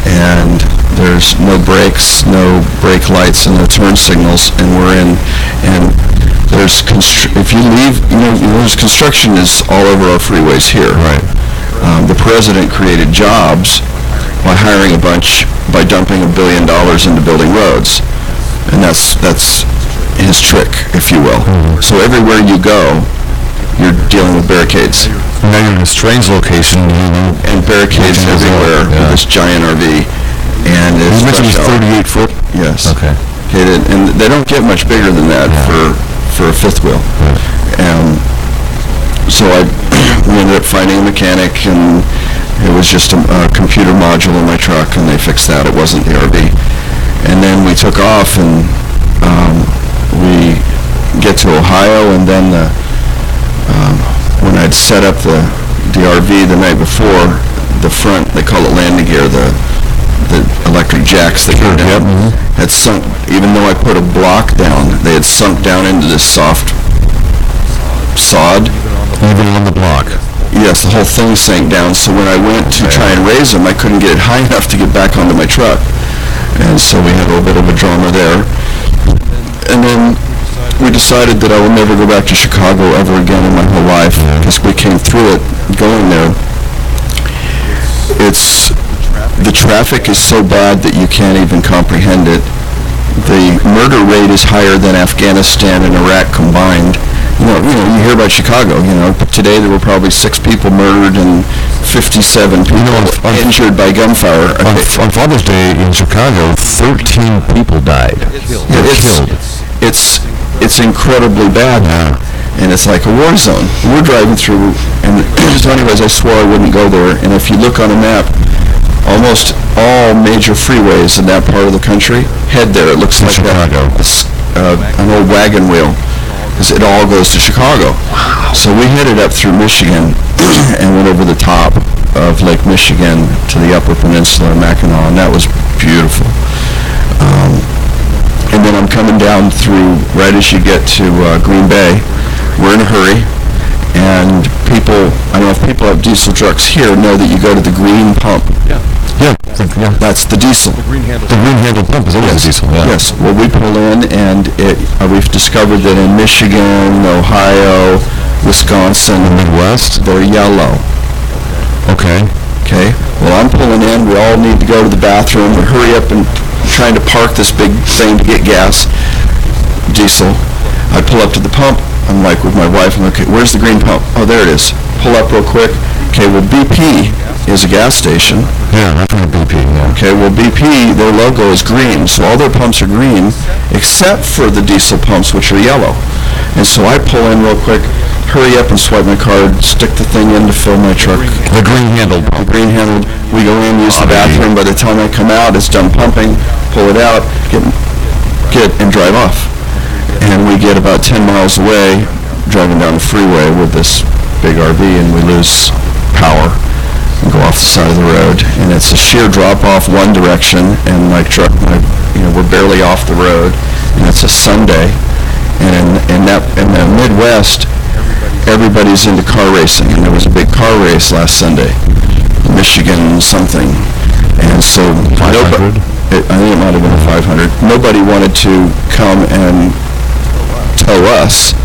and there's no brakes, no brake lights, and no turn signals, and we're in, and there's if you leave, there's construction is all over our freeways here. Right. The president created jobs by hiring by dumping $1 billion into building roads, and that's his trick, if you will. So everywhere you go, you're dealing with barricades. Now you're in a strange location, and barricades everywhere with this giant RV. And it's you mentioned it's 38 foot? Yes. Okay. And they don't get much bigger than that for a fifth wheel. And so we ended up finding a mechanic, and it was just a computer module in my truck, and they fixed that. It wasn't the RV. And then we took off, and we get to Ohio, and then when I'd set up the RV the night before, the front, they call it landing gear, the electric jacks that go down, had sunk. Even though I put a block down, they had sunk down into this soft sod. Even on the block? Yes, the whole thing sank down, so when I went to try and raise them, I couldn't get it high enough to get back onto my truck. And so we had a little bit of a drama there. And then we decided that I would never go back to Chicago ever again in my whole life, because we came through it going there. The traffic is so bad that you can't even comprehend it. The murder rate is higher than Afghanistan and Iraq combined. You hear about Chicago, today there were probably 6 people murdered and 57 people injured by gunfire. On Father's Day in Chicago, 13 people died. Killed. It's incredibly bad now, and it's like a war zone. We're driving through, and so anyways, I swore I wouldn't go there, and if you look on a map, almost all major freeways in that part of the country head there. It looks like an old wagon wheel, because it all goes to Chicago. So we headed up through Michigan and went over the top of Lake Michigan to the Upper Peninsula of Mackinac, and that was beautiful. And then I'm coming down through, right as you get to Green Bay. We're in a hurry, and I don't know if people have diesel trucks here, know that you go to the green pump. Yeah. That's the diesel. The green handle pump is always diesel. Yeah. Yes. Well, we pull in, and we've discovered that in Michigan, Ohio, Wisconsin, the Midwest, they're yellow. Okay. Well, I'm pulling in. We all need to go to the bathroom. We hurry up and trying to park this big thing to get gas, diesel. I pull up to the pump. I'm like with my wife, and okay, where's the green pump? Oh, there it is. Pull up real quick. Okay, well, BP is a gas station. Yeah, that's from BP, yeah. Okay, well, BP, their logo is green, so all their pumps are green, except for the diesel pumps, which are yellow. And so I pull in real quick, hurry up and swipe my card, stick the thing in to fill my truck. The green-handled The green-handled. We go in, use the bathroom. By the time I come out, it's done pumping. Pull it out, get and drive off. And we get about 10 miles away, driving down the freeway with this big RV, and we lose power and go off the side of the road. And it's a sheer drop-off one direction, and my truck, we're barely off the road. And it's a Sunday. And in the Midwest, everybody's into car racing, and there was a big car race last Sunday, Michigan something, and so 500? I think it might have been 500. Nobody wanted to come and tow us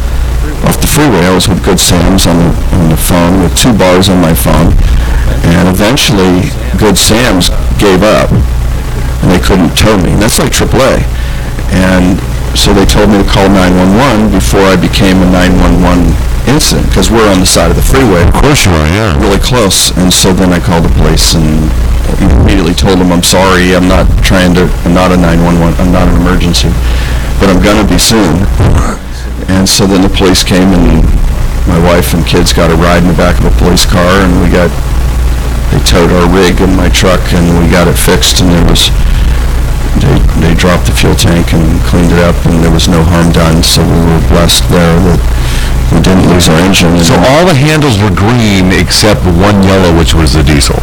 off the freeway. I was with Good Sam's on the phone with 2 bars on my phone, and eventually Good Sam's gave up, and they couldn't tow me. And that's like AAA, and so they told me to call 911 before I became a 911 incident, because we're on the side of the freeway. Of course you are, yeah. Really close. And so then I called the police and immediately told them, I'm sorry, I'm not a 911, I'm not an emergency, but I'm gonna be soon. And so then the police came, and my wife and kids got a ride in the back of a police car, and they towed our rig in my truck, and we got it fixed, and they dropped the fuel tank and cleaned it up, and there was no harm done, so we were blessed there that we didn't lose our engine. So all the handles were green except one yellow, which was the diesel.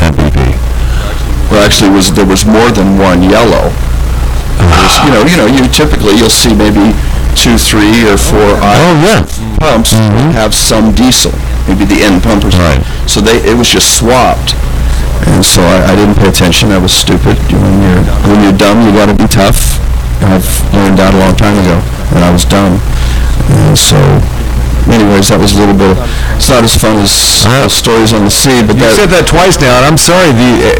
MPP. Well, actually, there was more than one yellow. You typically you'll see maybe 2, 3, or 4 pumps have some diesel, maybe the end pump or something. Right. So it was just swapped. And so I didn't pay attention. I was stupid. When you're dumb, you got to be tough. And I've learned that a long time ago, and I was dumb. And so, anyways, that was a little bit. It's not as fun as stories on the sea, but You said that twice now, and I'm sorry.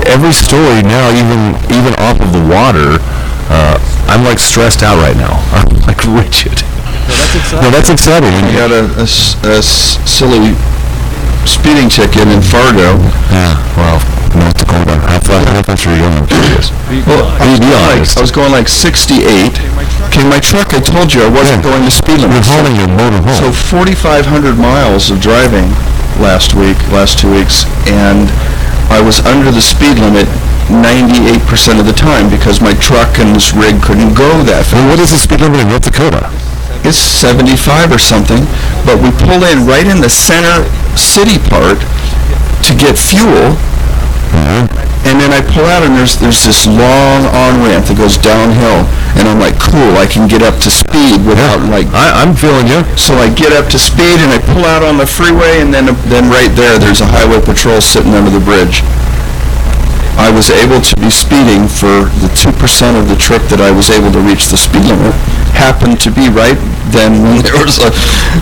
Every story now, even off of the water, I'm like stressed out right now. I'm like rigid. No, that's exciting. I got a silly speeding ticket in Fargo. Yeah, well, North Dakota. How fast are you going? I'm curious. Well, Be honest. I was going like 68. Okay, my truck, I told you I wasn't going the speed limit. You're hauling your motor home. So 4,500 miles of driving last 2 weeks, and I was under the speed limit 98% of the time because my truck and this rig couldn't go that fast. Well, what is the speed limit in North Dakota? It's 75 or something, but we pull in right in the center city part to get fuel, and then I pull out, and there's this long on-ramp that goes downhill, and I'm like, cool, I can get up to speed without I'm feeling you. So I get up to speed, and I pull out on the freeway, and then right there's a highway patrol sitting under the bridge. I was able to be speeding for the 2% of the trip that I was able to reach the speed limit. Happened to be right then when there was a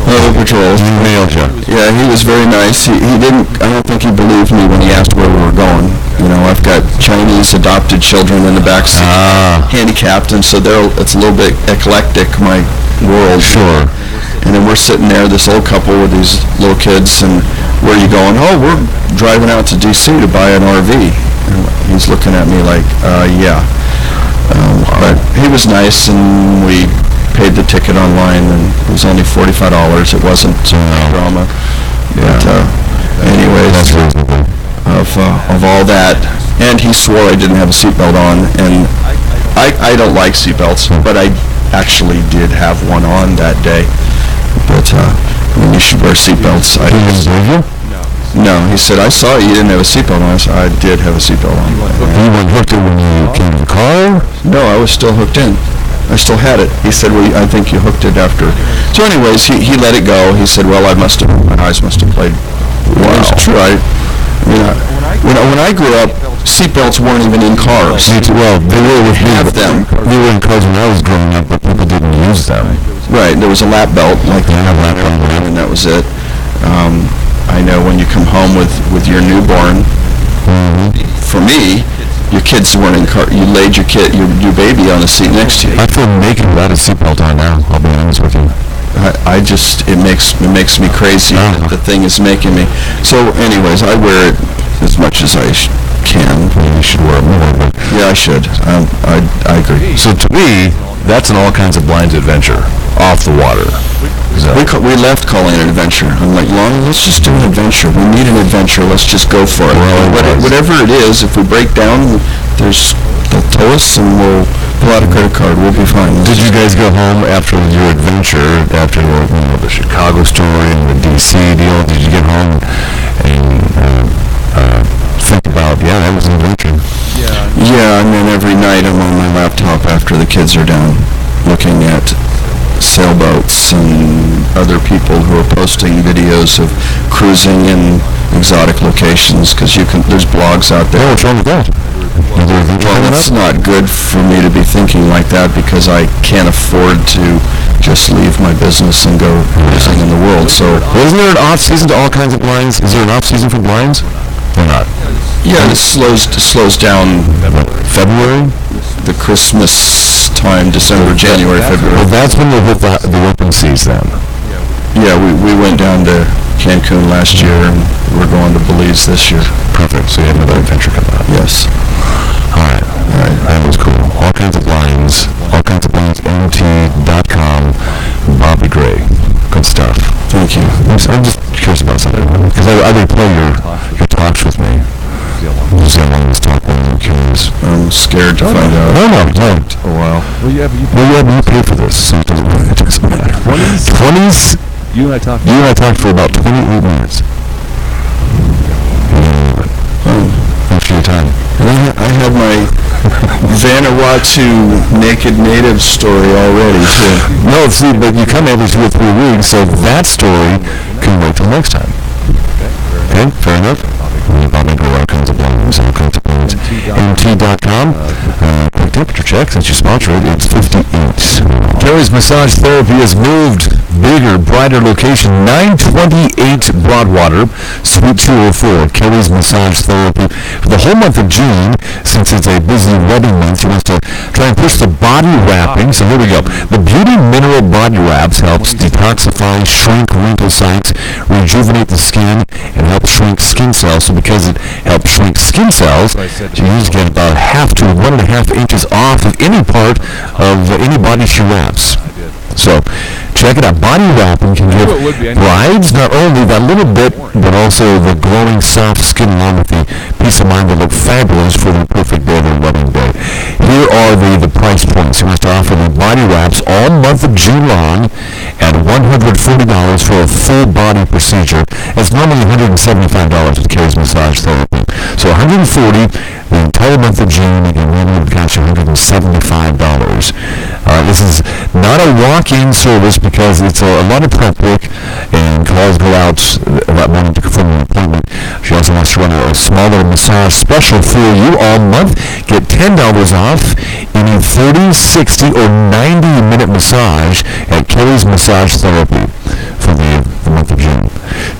highway patrol. He nailed you. Yeah, he was very nice. He didn't, I don't think he believed me when he asked where we were going. I've got Chinese adopted children in the backseat, handicapped, and so it's a little bit eclectic, my world. Sure. And then we're sitting there, this old couple with these little kids, and where are you going? Oh, we're driving out to D.C. to buy an RV. And he's looking at me like, yeah. But he was nice, and we paid the ticket online, and it was only $45. It wasn't drama. But anyways, That's reasonable. Of all that, and he swore I didn't have a seatbelt on, and I don't like seatbelts, but I actually did have one on that day. But you should wear seatbelts. He didn't believe you? No, he said, I saw you didn't have a seatbelt on. I said, I did have a seatbelt on. You weren't hooked in when you came to the car? No, I was still hooked in. I still had it. He said, well, I think you hooked it after. So anyways, he let it go. He said, well, my eyes must have played. Wow. It's true. When I grew up, seatbelts weren't even in cars. Well, they were with me. Have them. They were in cars when I was growing up, but people didn't use them. Right. There was a lap belt, like and that was it. I know when you come home with your newborn, for me, your kids weren't in car. You laid your baby on the seat next to you. I feel naked without a seatbelt on now, I'll be honest with you. It makes me crazy that the thing is making me. So anyways, I wear it as much as I can. You should wear it more, but... Yeah, I should. I agree. So to me, that's an all kinds of blinds adventure off the water. So, We left calling it an adventure. I'm like, Lonnie, let's just do an adventure. We need an adventure. Let's just go for it. Whatever it is, if we break down, they'll tow us and we'll pull out a credit card. We'll be fine. did you guys go home after your adventure, after the Chicago story and the DC deal? Did you get home and think about, that was an adventure? Yeah, and then every night I'm on my laptop after the kids are down looking at sailboats and other people who are posting videos of cruising in exotic locations, because there's blogs out there. Oh, what's wrong with that? Well, it's not good for me to be thinking like that, because I can't afford to just leave my business and go cruising in the world. So, Isn't there an off season to all kinds of blinds? Is there an off season for blinds? Or not? yeah, it slows down February? the Christmas time, December, January, February. Well, that's when we'll hit the open season. Yeah, we went down to Cancun last year, and we're going to Belize this year. Perfect. So you have another adventure coming up. Yes. All right. That was cool. All kinds of blinds. MT.com. Bobby Gray. Good stuff. Thank you. I'm just curious about something, because I replay your talks with me. We'll see how long this talk was. I'm curious. I'm scared to find out. No. A while. Well, you You pay for this, so it doesn't matter. 20s? You and I talked. You and I talked for about 28 minutes. Thanks for your time. And I had my Vanuatu naked native story already, too. No, see, but you come every 2 or 3 weeks, so that story can wait till next time. Okay, fair enough. Bobby Gray, all kinds of blinds, all kinds of blinds. MT.com. Quick temperature check, since you sponsor it, it's 58. Carrie's Massage Therapy has moved. Bigger, brighter location, 928 Broadwater, Suite 204. Carrie's Massage Therapy. For the whole month of June, since it's a busy wedding month, she wants to try and push the body wrapping. So here we go. The Beauty Mineral Body Wraps helps detoxify, shrink wrinkle sites, rejuvenate the skin, and help shrink skin cells. So because it helps shrink skin cells, you usually get about half to 1.5 inches off of any part of any body she wraps. So, check it out. Body wrapping can give brides not only that little bit, but also the glowing, soft skin along with the peace of mind that look fabulous for the perfect day of their wedding day. Here are the price points. He wants to offer the body wraps all month of June long at $140 for a full body procedure. It's normally $175 with Carrie's Massage Therapy. So $140 the entire month of June, and normally would cost you $175. This is not a walk-in service because it's a lot of prep work, and calls go out that morning to confirm an appointment. She also wants to run a small little massage special for you all month. Get $10 off any 30, 60, or 90-minute massage at Carrie's Massage Therapy for the month of June.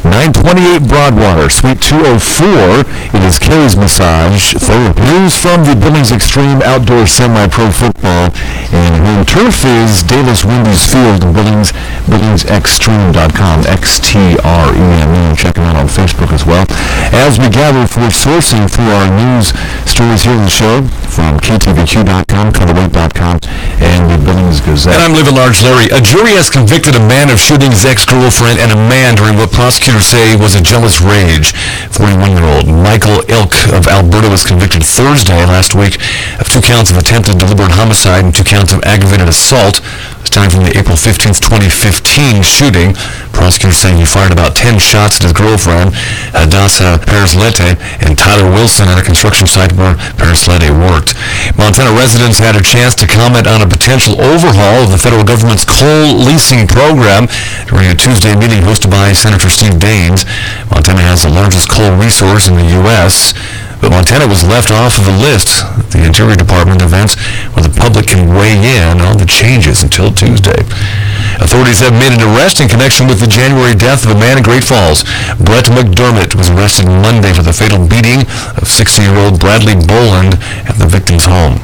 928 Broadwater, Suite 204. It is Carrie's Massage Therapy. News from the Billings Extreme Outdoor Semi-Pro Football and home turf is Davis Wendy's Field in Billings, BillingsExtreme.com, XTREME. Check them out on Facebook as well. As we gather for sourcing for our news stories here in the show from KTVQ.com, Colorway.com, and the Billings Gazette. And I'm Livin Large Larry. A jury has convicted a man of shooting his ex-girlfriend and a man during what prosecutors say was a jealous rage. 41-year-old Michael Ilk of Alberta was convicted Thursday last week of 2 counts of attempted deliberate homicide and 2 counts of aggravated assault. This time from the April 15th, 2015 shooting. Prosecutors saying he fired about 10 shots at his girlfriend, Hadassah Perez-Lete, and Tyler Wilson at a construction site where Perez-Lete worked. Montana residents had a chance to comment on a potential overhaul of the federal government's coal leasing program during a Tuesday meeting hosted by Senator Steve Daines. Montana has the largest coal resource in the U.S., but Montana was left off of the list at the Interior Department events where the public can weigh in on the changes until Tuesday. Authorities have made an arrest in connection with the January death of a man in Great Falls. Brett McDermott was arrested Monday for the fatal beating of 60-year-old Bradley Boland at the victim's home.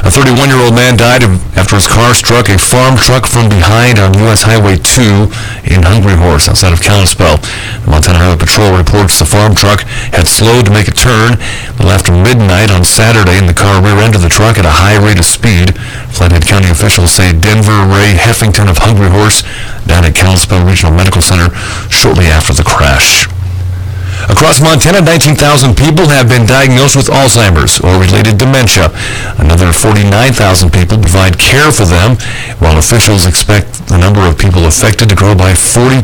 A 31-year-old man died after his car struck a farm truck from behind on U.S. Highway 2 in Hungry Horse outside of Kalispell. The Montana Highway Patrol reports the farm truck had slowed to make a turn a little after midnight on Saturday, and the car rear-ended the truck at a high rate of speed. Flathead County officials say Denver Ray Heffington of Hungry Horse died at Kalispell Regional Medical Center shortly after the crash. Across Montana, 19,000 people have been diagnosed with Alzheimer's or related dementia. Another 49,000 people provide care for them, while officials expect the number of people affected to grow by 40%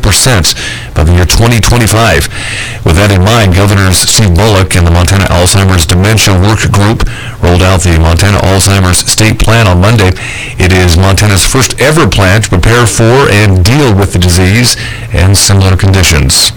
by the year 2025. With that in mind, Governors Steve Bullock and the Montana Alzheimer's Dementia Work Group rolled out the Montana Alzheimer's State Plan on Monday. It is Montana's first ever plan to prepare for and deal with the disease and similar conditions.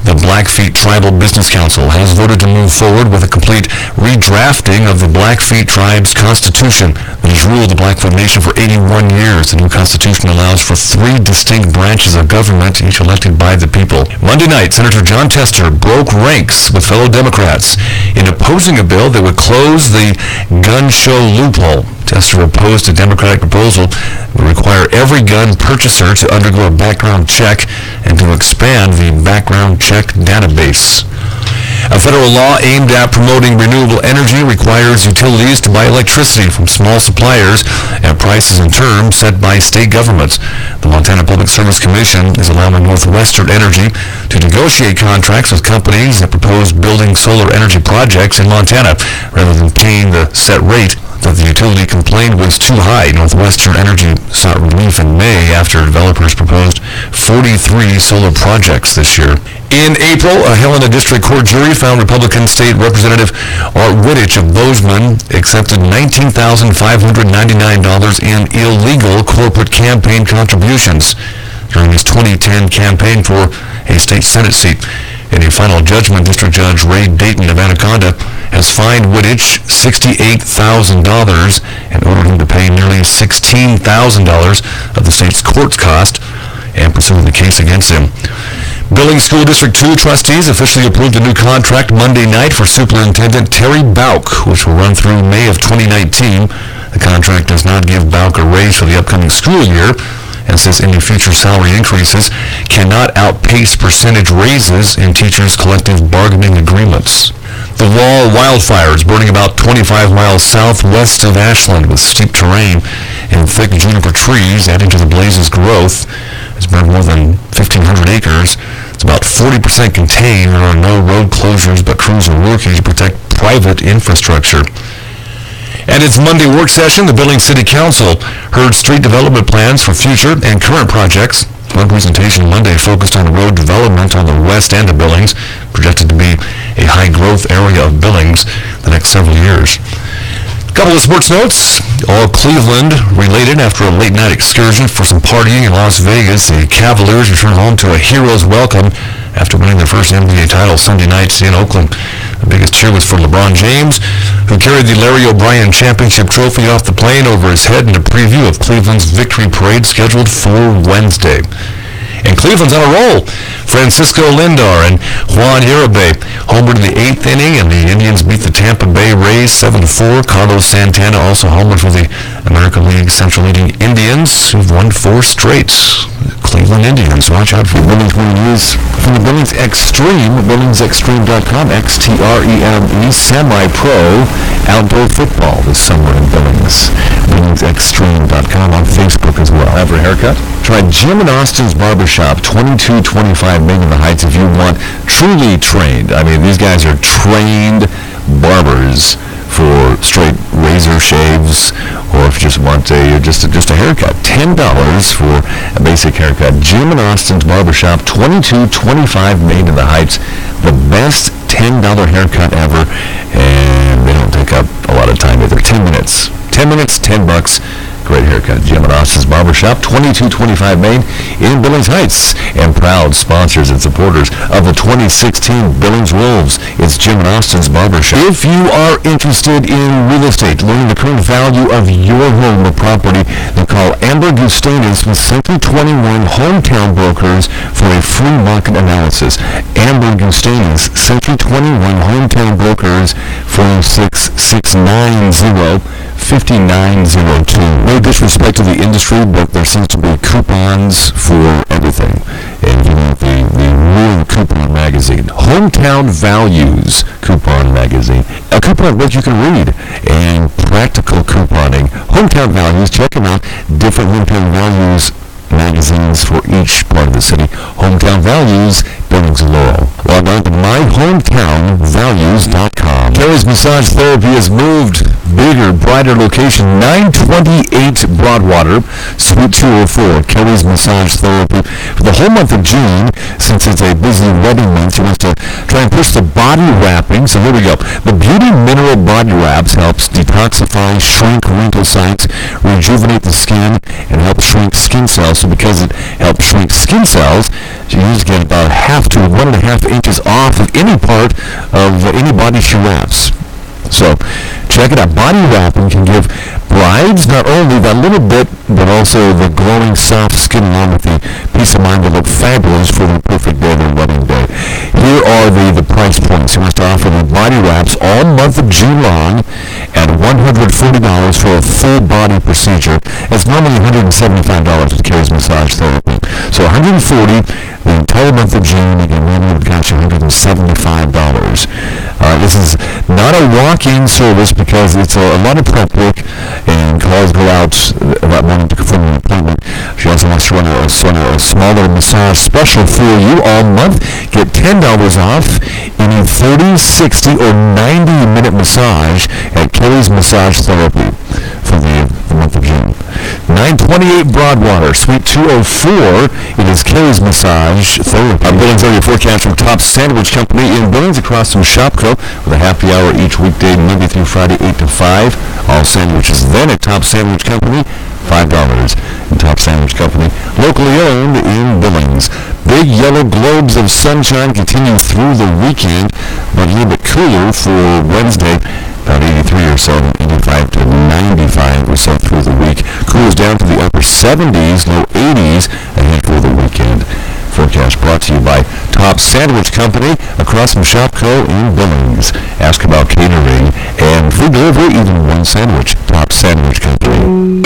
The Blackfeet Tribal Business Council has voted to move forward with a complete redrafting of the Blackfeet Tribe's Constitution that has ruled the Blackfoot Nation for 81 years. The new Constitution allows for 3 distinct branches of government, each elected by the people. Monday night, Senator John Tester broke ranks with fellow Democrats in opposing a bill that would close the gun show loophole. Tester opposed a Democratic proposal that would require every gun purchaser to undergo a background check and to expand the background check database. A federal law aimed at promoting renewable energy requires utilities to buy electricity from small suppliers at prices and terms set by state governments. The Montana Public Service Commission is allowing Northwestern Energy to negotiate contracts with companies that propose building solar energy projects in Montana rather than paying the set rate that the utility complained was too high. Northwestern Energy sought relief in May after developers proposed 43 solar projects this year. In April, a Helena District Court jury found Republican State Representative Art Wittich of Bozeman accepted $19,599 in illegal corporate campaign contributions during his 2010 campaign for a state Senate seat. In a final judgment, District Judge Ray Dayton of Anaconda has fined Wittich $68,000 and ordered him to pay nearly $16,000 of the state's court's cost and pursuing the case against him. Billings School District 2 trustees officially approved a new contract Monday night for Superintendent Terry Bauk, which will run through May of 2019. The contract does not give Bauk a raise for the upcoming school year, and says any future salary increases cannot outpace percentage raises in teachers' collective bargaining agreements. The Wall wildfire is burning about 25 miles southwest of Ashland with steep terrain and thick juniper trees adding to the blaze's growth. It's burned more than 1,500 acres. It's about 40% contained. There are no road closures, but crews are working to protect private infrastructure. At its Monday work session, the Billings City Council heard street development plans for future and current projects. One presentation Monday focused on road development on the west end of Billings, projected to be a high-growth area of Billings the next several years. A couple of sports notes, all Cleveland related after a late-night excursion for some partying in Las Vegas. The Cavaliers return home to a hero's welcome after winning their first NBA title Sunday night in Oakland. The biggest cheer was for LeBron James, who carried the Larry O'Brien Championship trophy off the plane over his head in a preview of Cleveland's victory parade scheduled for Wednesday. And Cleveland's on a roll. Francisco Lindor and Juan Uribe homered in the 8th inning, and the Indians beat the Tampa Bay Rays 7-4. Carlos Santana also homered for the American League Central leading Indians, who've won 4 straight. Cleveland Indians, watch out for Billings winning news from the Billings Extreme, BillingsExtreme.com, XTREME, semi-pro outdoor football this summer in Billings. BillingsExtreme.com on Facebook as well. Have a haircut? Try Jim and Austin's Barbershop, 2225 Main in the Heights if you want truly trained. I mean, these guys are trained barbers for straight razor shaves, or if you just want just a haircut. $10 for a basic haircut. Jim and Austin's Barbershop, 2225 Main in the Heights. The best $10 haircut ever, and they don't take up a lot of time either. 10 minutes. 10 minutes, $10. Great haircut. Jim and Austin's Barbershop, 2225 Main in Billings Heights, and proud sponsors and supporters of the 2016 Billings Wolves. It's Jim and Austin's Barbershop. If you are interested in real estate, learning the current value of your home or property, then call Amber Gustanis with Century 21 Hometown Brokers for a free market analysis. Amber Gustanis, Century 2021 Hometown Brokers 406-690-5902. No disrespect to the industry, but there seems to be coupons for everything. And you want the real coupon magazine. Hometown Values coupon magazine. A coupon book you can read. And practical couponing. Hometown Values, check them out. Different Hometown Values magazines for each part of the city. Hometown Values, Billings and Laurel. Log on to myhometownvalues.com. Carrie's Massage Therapy has moved. Bigger, brighter location, 928 Broadwater, Suite 204. Carrie's Massage Therapy. For the whole month of June, since it's a busy wedding month, she wants to try and push the body wrapping. So here we go. The Beauty Mineral Body Wraps helps detoxify, shrink wrinkle sites, rejuvenate the skin, and help shrink skin cells. So because it helps shrink skin cells, you usually get about 1/2 to 1.5 inches off of any part of any body she wraps. So check it out. Body wrapping can give brides not only that little bit, but also the glowing, soft skin along with the peace of mind to look fabulous for the perfect day, their wedding day. Here are the price points. He wants to offer the body wraps all month of June long at $140 for a full body procedure. It's normally $175 with Carrie's Massage Therapy. So $140 the entire month of June. Again, normally would cost you $175. This is not a walk-in service because it's a lot of prep work and calls go out that morning to confirm an appointment. She also wants to run a smaller massage special for you all month. Get $10 off any 30, 60, or 90-minute massage at Carrie's Massage Therapy for the month of June. 928 Broadwater, Suite 204. It is Carrie's Massage Therapy. Our Billings area forecast from Top Sandwich Company in Billings across from Shopco with a happy hour each weekday, Monday through Friday, 8 to 5. All sandwiches then at Top Sandwich Company, $5. And Top Sandwich Company, locally owned in Billings. Big yellow globes of sunshine continue through the weekend, but a little bit cooler for Wednesday. About 83 or so, 85 to 95 or so through the week. Cools down to the upper 70s, low 80s ahead for the weekend. Forecast brought to you by Top Sandwich Company across from Shopco in Billings. Ask about catering and free delivery, even one sandwich. Top Sandwich Company.